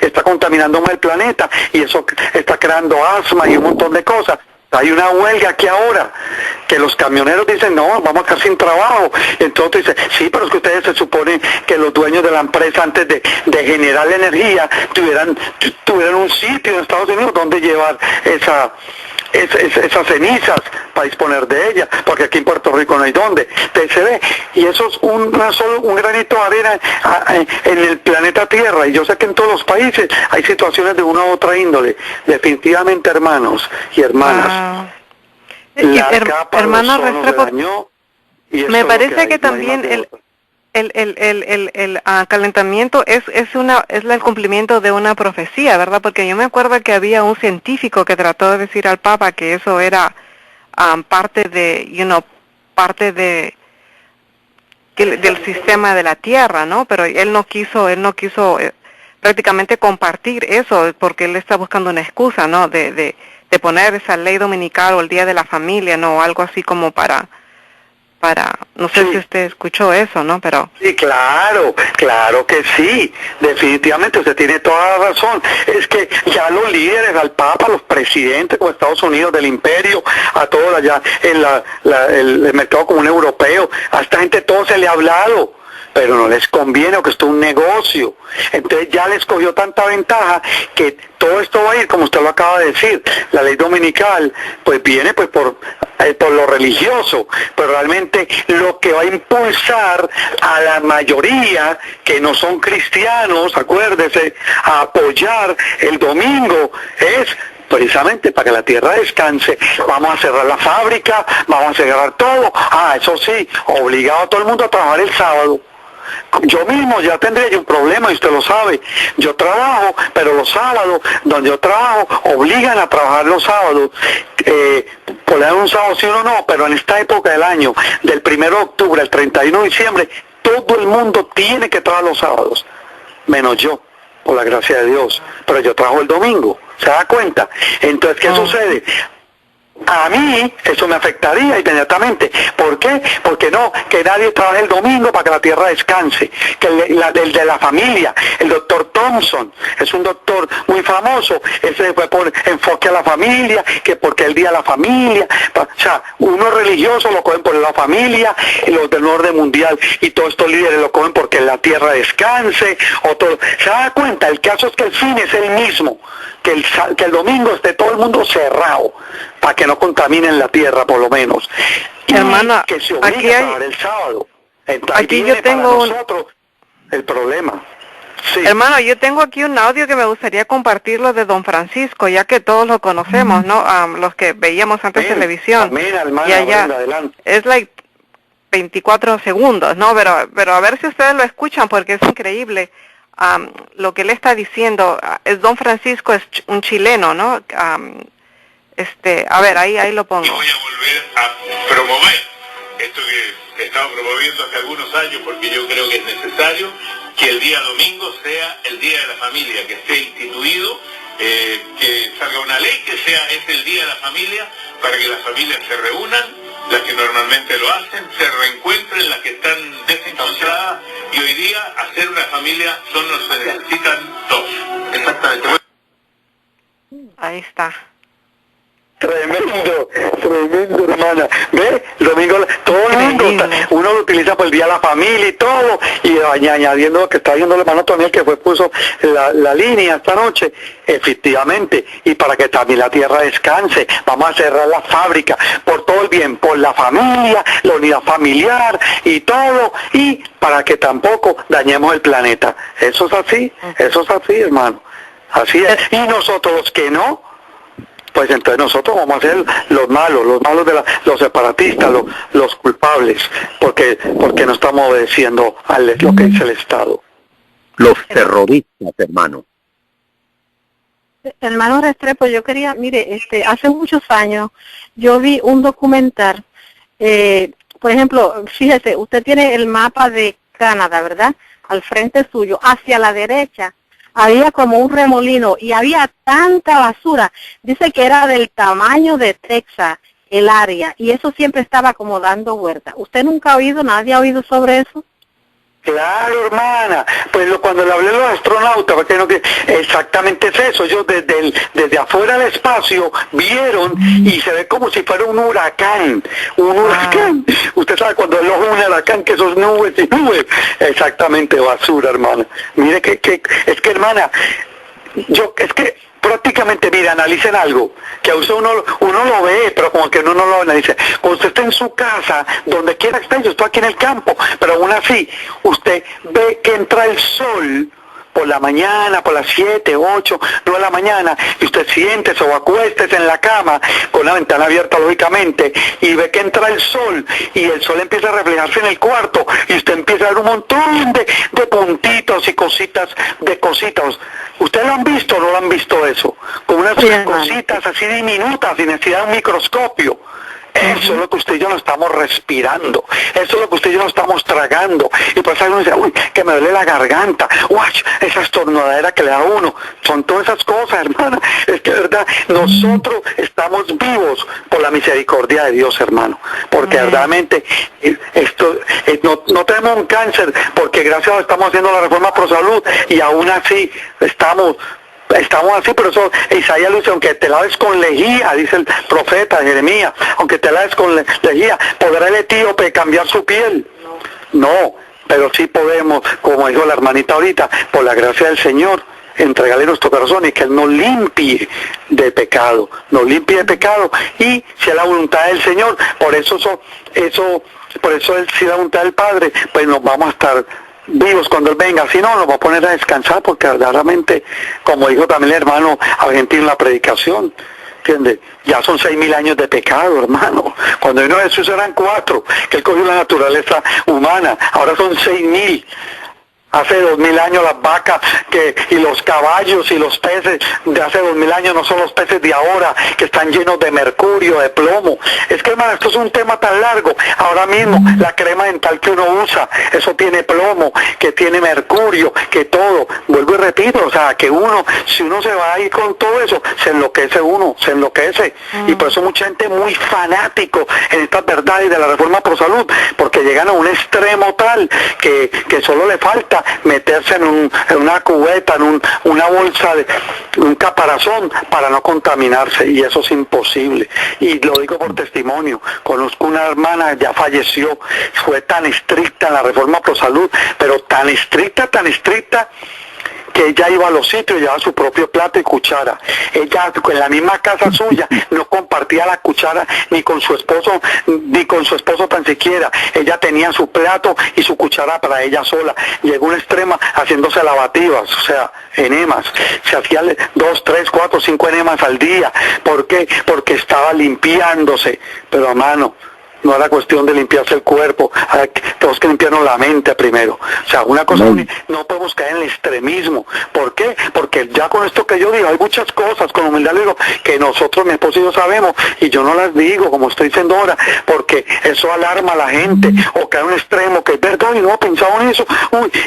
está contaminando más el planeta y eso está creando asma y un montón de cosas. Hay una huelga aquí ahora, que los camioneros dicen, no, vamos a quedar sin trabajo. Entonces dice, sí, pero es que ustedes se supone que los dueños de la empresa antes de generar la energía tuvieran un sitio en Estados Unidos donde llevar esas cenizas para disponer de ellas, porque aquí en Puerto Rico no hay dónde. Entonces se ve, y eso es un granito de arena en el planeta Tierra, y yo sé que en todos los países hay situaciones de una u otra índole. Definitivamente, hermanos y hermanas, la capa de ozono se dañó, y me parece que también el calentamiento es el cumplimiento de una profecía, ¿verdad? Porque yo me acuerdo que había un científico que trató de decir al Papa que eso era parte del sistema de la Tierra, ¿no? Pero él no quiso prácticamente compartir eso porque él está buscando una excusa, ¿no? De poner esa ley dominical o el Día de la Familia, ¿no? O algo así como para no sé si usted escuchó eso, ¿no? Pero sí, claro que sí, definitivamente usted tiene toda la razón. Es que ya los líderes, al Papa, los presidentes como Estados Unidos del imperio, a todos allá en el mercado común europeo, a esta gente todo se le ha hablado, pero no les conviene porque esto es un negocio. Entonces ya les cogió tanta ventaja que todo esto va a ir, como usted lo acaba de decir, la ley dominical, pues viene pues por lo religioso, pero realmente lo que va a impulsar a la mayoría que no son cristianos, acuérdese, a apoyar el domingo es precisamente para que la tierra descanse. Vamos a cerrar la fábrica, vamos a cerrar todo. Eso sí, obligado a todo el mundo a trabajar el sábado. Yo mismo ya tendría un problema y usted lo sabe. Yo trabajo, pero los sábados donde yo trabajo obligan a trabajar los sábados. Poner un sábado sí o no, pero en esta época del año, del 1 de octubre al 31 de diciembre, todo el mundo tiene que trabajar los sábados, menos yo, por la gracia de Dios. Pero yo trabajo el domingo, ¿se da cuenta? Entonces, ¿qué sucede? A mí eso me afectaría inmediatamente. ¿Por qué? Porque no, que nadie trabaje el domingo para que la tierra descanse. Que el de la familia, el doctor Thompson, es un doctor muy famoso, ese fue por enfoque a la familia, que porque el día de la familia, o sea, unos religiosos lo cogen por la familia, y los del orden mundial y todos estos líderes lo cogen porque la tierra descanse, otros, ¿se da cuenta? El caso es que el fin es el mismo, que el domingo esté todo el mundo cerrado, para que no contaminen la tierra por lo menos. Y hermana, que se obligue a trabajar el sábado. Entonces, aquí yo tengo para nosotros el problema. Sí. Hermano, yo tengo aquí un audio que me gustaría compartirlo de Don Francisco, ya que todos lo conocemos, ¿no? Los que veíamos antes televisión. Hermana, y allá adelante. es like 24 segundos, ¿no? Pero a ver si ustedes lo escuchan porque es increíble. Lo que él está diciendo, es Don Francisco, es un chileno, ¿no? A ver, ahí lo pongo. Yo voy a volver a promover esto que he estado promoviendo hace algunos años porque yo creo que es necesario que el día domingo sea el Día de la Familia, que esté instituido, que salga una ley que es el Día de la Familia, para que las familias se reúnan, las que normalmente lo hacen, se reencuentren, las que están desencontradas, y hoy día hacer una familia se necesitan dos. Exactamente. Ahí está. Tremendo, hermana. ¿Ve? El domingo, todo el mundo, uno lo utiliza por el Día de la Familia y todo, y añadiendo lo que está viendo el hermano Toniel, que puso la línea esta noche, efectivamente, y para que también la tierra descanse, vamos a cerrar la fábrica, por todo el bien, por la familia, la unidad familiar y todo, y para que tampoco dañemos el planeta. Eso es así, hermano. Así es. Y nosotros los que no, pues entonces nosotros vamos a ser los malos de los separatistas, los culpables, porque no estamos obedeciendo a lo que dice el Estado. Los terroristas, hermano. Hermano Restrepo, yo quería, mire, hace muchos años yo vi un documental, por ejemplo, fíjese, usted tiene el mapa de Canadá, ¿verdad? Al frente suyo, hacia la derecha había como un remolino y había tanta basura. Dice que era del tamaño de Texas, el área, y eso siempre estaba como dando vueltas. ¿Usted nunca ha oído, nadie ha oído sobre eso? Claro, hermana, pues cuando le hablé a los astronautas, porque no, exactamente es eso, ellos desde afuera del espacio vieron y se ve como si fuera un huracán, usted sabe cuando el ojo de un huracán, que esos nubes y nubes, exactamente basura, hermana. Mire es que hermana, es que prácticamente, mira, analicen algo, que a usted uno lo ve, pero como que uno no lo analiza. Cuando usted está en su casa, donde quiera que esté, yo estoy aquí en el campo, pero aún así, usted ve que entra el sol por la mañana, por las 7, 8, 9 de la mañana, y usted siéntese o acuéstese en la cama, con la ventana abierta lógicamente, y ve que entra el sol, y el sol empieza a reflejarse en el cuarto, y usted empieza a ver un montón de puntitos y cositas. ¿Ustedes lo han visto o no lo han visto eso? Con unas cositas así diminutas, sin necesidad de un microscopio. Eso es lo que usted y yo no estamos respirando, eso es lo que usted y yo no estamos tragando, y por eso uno dice, uy, que me duele la garganta, uy, esa estornudadera que le da a uno, son todas esas cosas, hermana. Es que de verdad, nosotros estamos vivos por la misericordia de Dios, hermano, porque verdaderamente no tenemos un cáncer, porque gracias a Dios estamos haciendo la reforma pro salud, y aún así estamos así, pero eso Isaías lo dice, aunque te laves con lejía, dice el profeta Jeremías, aunque te laves con lejía, ¿podrá el etíope cambiar su piel? No, pero sí podemos, como dijo la hermanita ahorita, por la gracia del Señor, entregarle nuestro corazón y que Él nos limpie de pecado, y si es la voluntad del Señor, por eso si es la voluntad del Padre, pues nos vamos a estar vivos cuando Él venga. Si no, nos va a poner a descansar, porque verdaderamente, como dijo también el hermano argentino en la predicación, ¿entiende? Ya son 6.000 años de pecado, hermano. Cuando vino Jesús eran 4, que Él cogió la naturaleza humana, ahora son 6.000. Hace 2.000 años las vacas y los caballos y los peces de hace 2.000 años no son los peces de ahora, que están llenos de mercurio, de plomo. Es que, hermano, esto es un tema tan largo. Ahora mismo la crema dental que uno usa, eso tiene plomo, que tiene mercurio, que todo. Vuelvo y repito, o sea, que si uno se va a ir con todo eso, se enloquece. Y por eso mucha gente muy fanático en estas verdades de la reforma pro salud, porque llegan a un extremo tal que solo le falta meterse en una cubeta, en una bolsa, un caparazón para no contaminarse, y eso es imposible. Y lo digo por testimonio, conozco una hermana, ya falleció, fue tan estricta en la reforma pro salud, pero tan estricta, que ella iba a los sitios y llevaba su propio plato y cuchara. Ella en la misma casa suya no compartía la cuchara ni con su esposo tan siquiera. Ella tenía su plato y su cuchara para ella sola. Llegó a un extremo haciéndose lavativas, o sea, enemas. Se hacía 2, 3, 4, 5 enemas al día. ¿Por qué? Porque estaba limpiándose. Pero hermano, No era cuestión de limpiarse el cuerpo, tenemos que limpiarnos la mente primero. O sea, una cosa, no podemos caer en el extremismo. ¿Por qué? Porque ya con esto que yo digo, hay muchas cosas, con humildad le digo, que nosotros, mi esposo y yo sabemos, y yo no las digo, como estoy diciendo ahora, porque eso alarma a la gente, o cae en un extremo, que es verdad, y no he pensado en eso,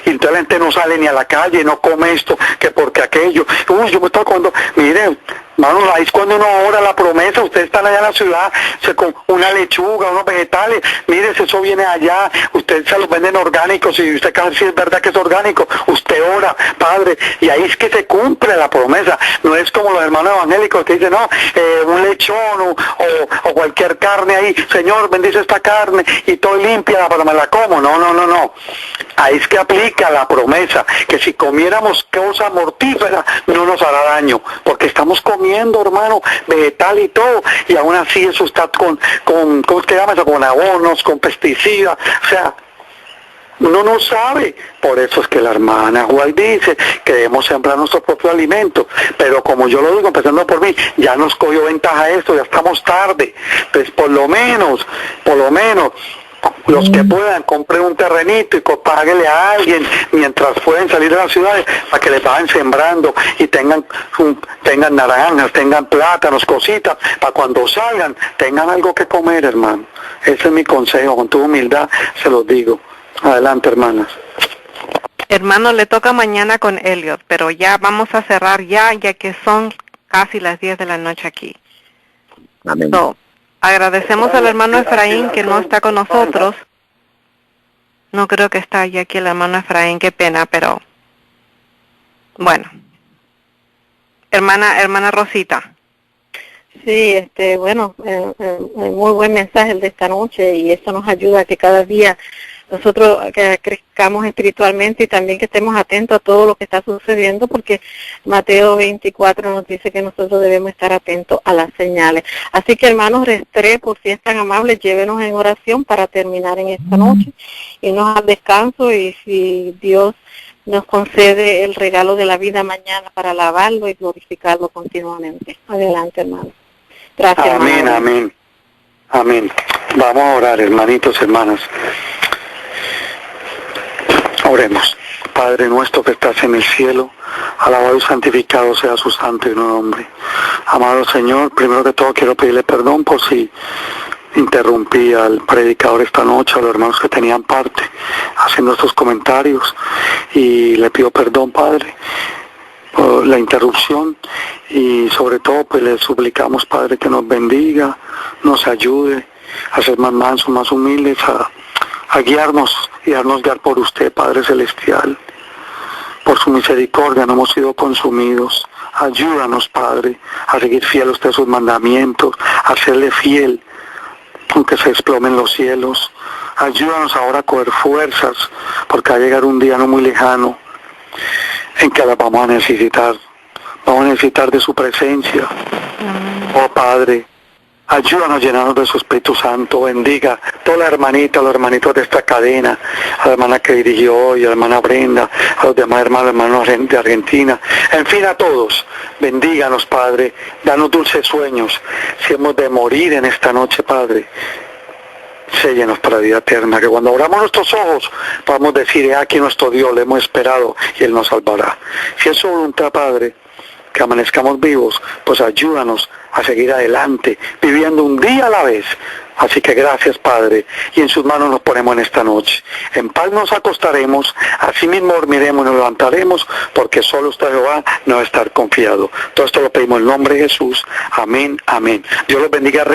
y entonces la gente no sale ni a la calle, no come esto, que porque aquello, yo me estoy acordando, mire, hermano, ahí es cuando uno ora la promesa, ustedes están allá en la ciudad, con una lechuga, unos vegetales, mire, si eso viene allá, ustedes se los venden orgánicos, y usted casi si es verdad que es orgánico, usted ora, Padre, y ahí es que se cumple la promesa, no es como los hermanos evangélicos que dicen, no, un lechón o cualquier carne ahí, Señor, bendice esta carne, y todo limpia, pero me la como, no, ahí es que aplica la promesa, que si comiéramos cosa mortífera, no nos hará daño, porque estamos comiendo, hermano, vegetal y todo, y aún así eso está con ¿cómo se llama eso? Con abonos, con pesticidas, o sea, uno no sabe. Por eso es que la hermana Juárez dice que debemos sembrar nuestro propio alimento, pero como yo lo digo, empezando por mí, ya nos cogió ventaja esto, ya estamos tarde, pues por lo menos, los que puedan, compren un terrenito y páguenle a alguien mientras pueden salir de las ciudades para que les vayan sembrando y tengan naranjas, tengan plátanos, cositas, para cuando salgan tengan algo que comer, hermano. Ese es mi consejo, con toda humildad se los digo. Adelante, hermanas. Hermano, le toca mañana con Elliot, pero ya vamos a cerrar ya que son casi las 10 de la noche aquí. Amén. So, agradecemos al hermano Efraín que no está con nosotros. No creo que está ya aquí el hermano Efraín, qué pena, pero bueno. Hermana Rosita. Sí, bueno, muy buen mensaje el de esta noche, y eso nos ayuda a que cada día nosotros que crezcamos espiritualmente y también que estemos atentos a todo lo que está sucediendo, porque Mateo 24 nos dice que nosotros debemos estar atentos a las señales. Así que, hermanos Restrepo, si es tan amable, llévenos en oración para terminar en esta noche, irnos al descanso, y si Dios nos concede el regalo de la vida mañana para alabarlo y glorificarlo continuamente. Adelante, hermano. Gracias, amén, hermano. amén. Vamos a orar, hermanitos, hermanas. Oremos. Padre nuestro que estás en el cielo, alabado y santificado sea su santo y nombre. Amado Señor, primero que todo quiero pedirle perdón por si interrumpí al predicador esta noche, a los hermanos que tenían parte haciendo estos comentarios, y le pido perdón, Padre, por la interrupción, y sobre todo pues le suplicamos, Padre, que nos bendiga, nos ayude a ser más mansos, más humildes, a guiarnos y darnos guiar por usted, Padre Celestial. Por su misericordia no hemos sido consumidos. Ayúdanos, Padre, a seguir fiel a usted a sus mandamientos, a serle fiel aunque se desplomen los cielos. Ayúdanos ahora a coger fuerzas, porque va a llegar un día no muy lejano en que las vamos a necesitar. Vamos a necesitar de su presencia. Oh Padre, ayúdanos a llenarnos de su Espíritu Santo. Bendiga a toda la hermanita, a los hermanitos de esta cadena, a la hermana que dirigió hoy, a la hermana Brenda, a los demás hermanos de Argentina, en fin, a todos. Bendíganos, Padre, danos dulces sueños. Si hemos de morir en esta noche, Padre, séllenos para la vida eterna, que cuando abramos nuestros ojos podamos decir, aquí nuestro Dios, le hemos esperado y Él nos salvará. Si es su voluntad, Padre, que amanezcamos vivos, pues ayúdanos a seguir adelante, viviendo un día a la vez. Así que gracias, Padre, y en sus manos nos ponemos en esta noche. En paz nos acostaremos, así mismo dormiremos y nos levantaremos, porque solo usted, Jehová, no va a estar confiado. Todo esto lo pedimos en el nombre de Jesús. Amén, amén. Dios los bendiga.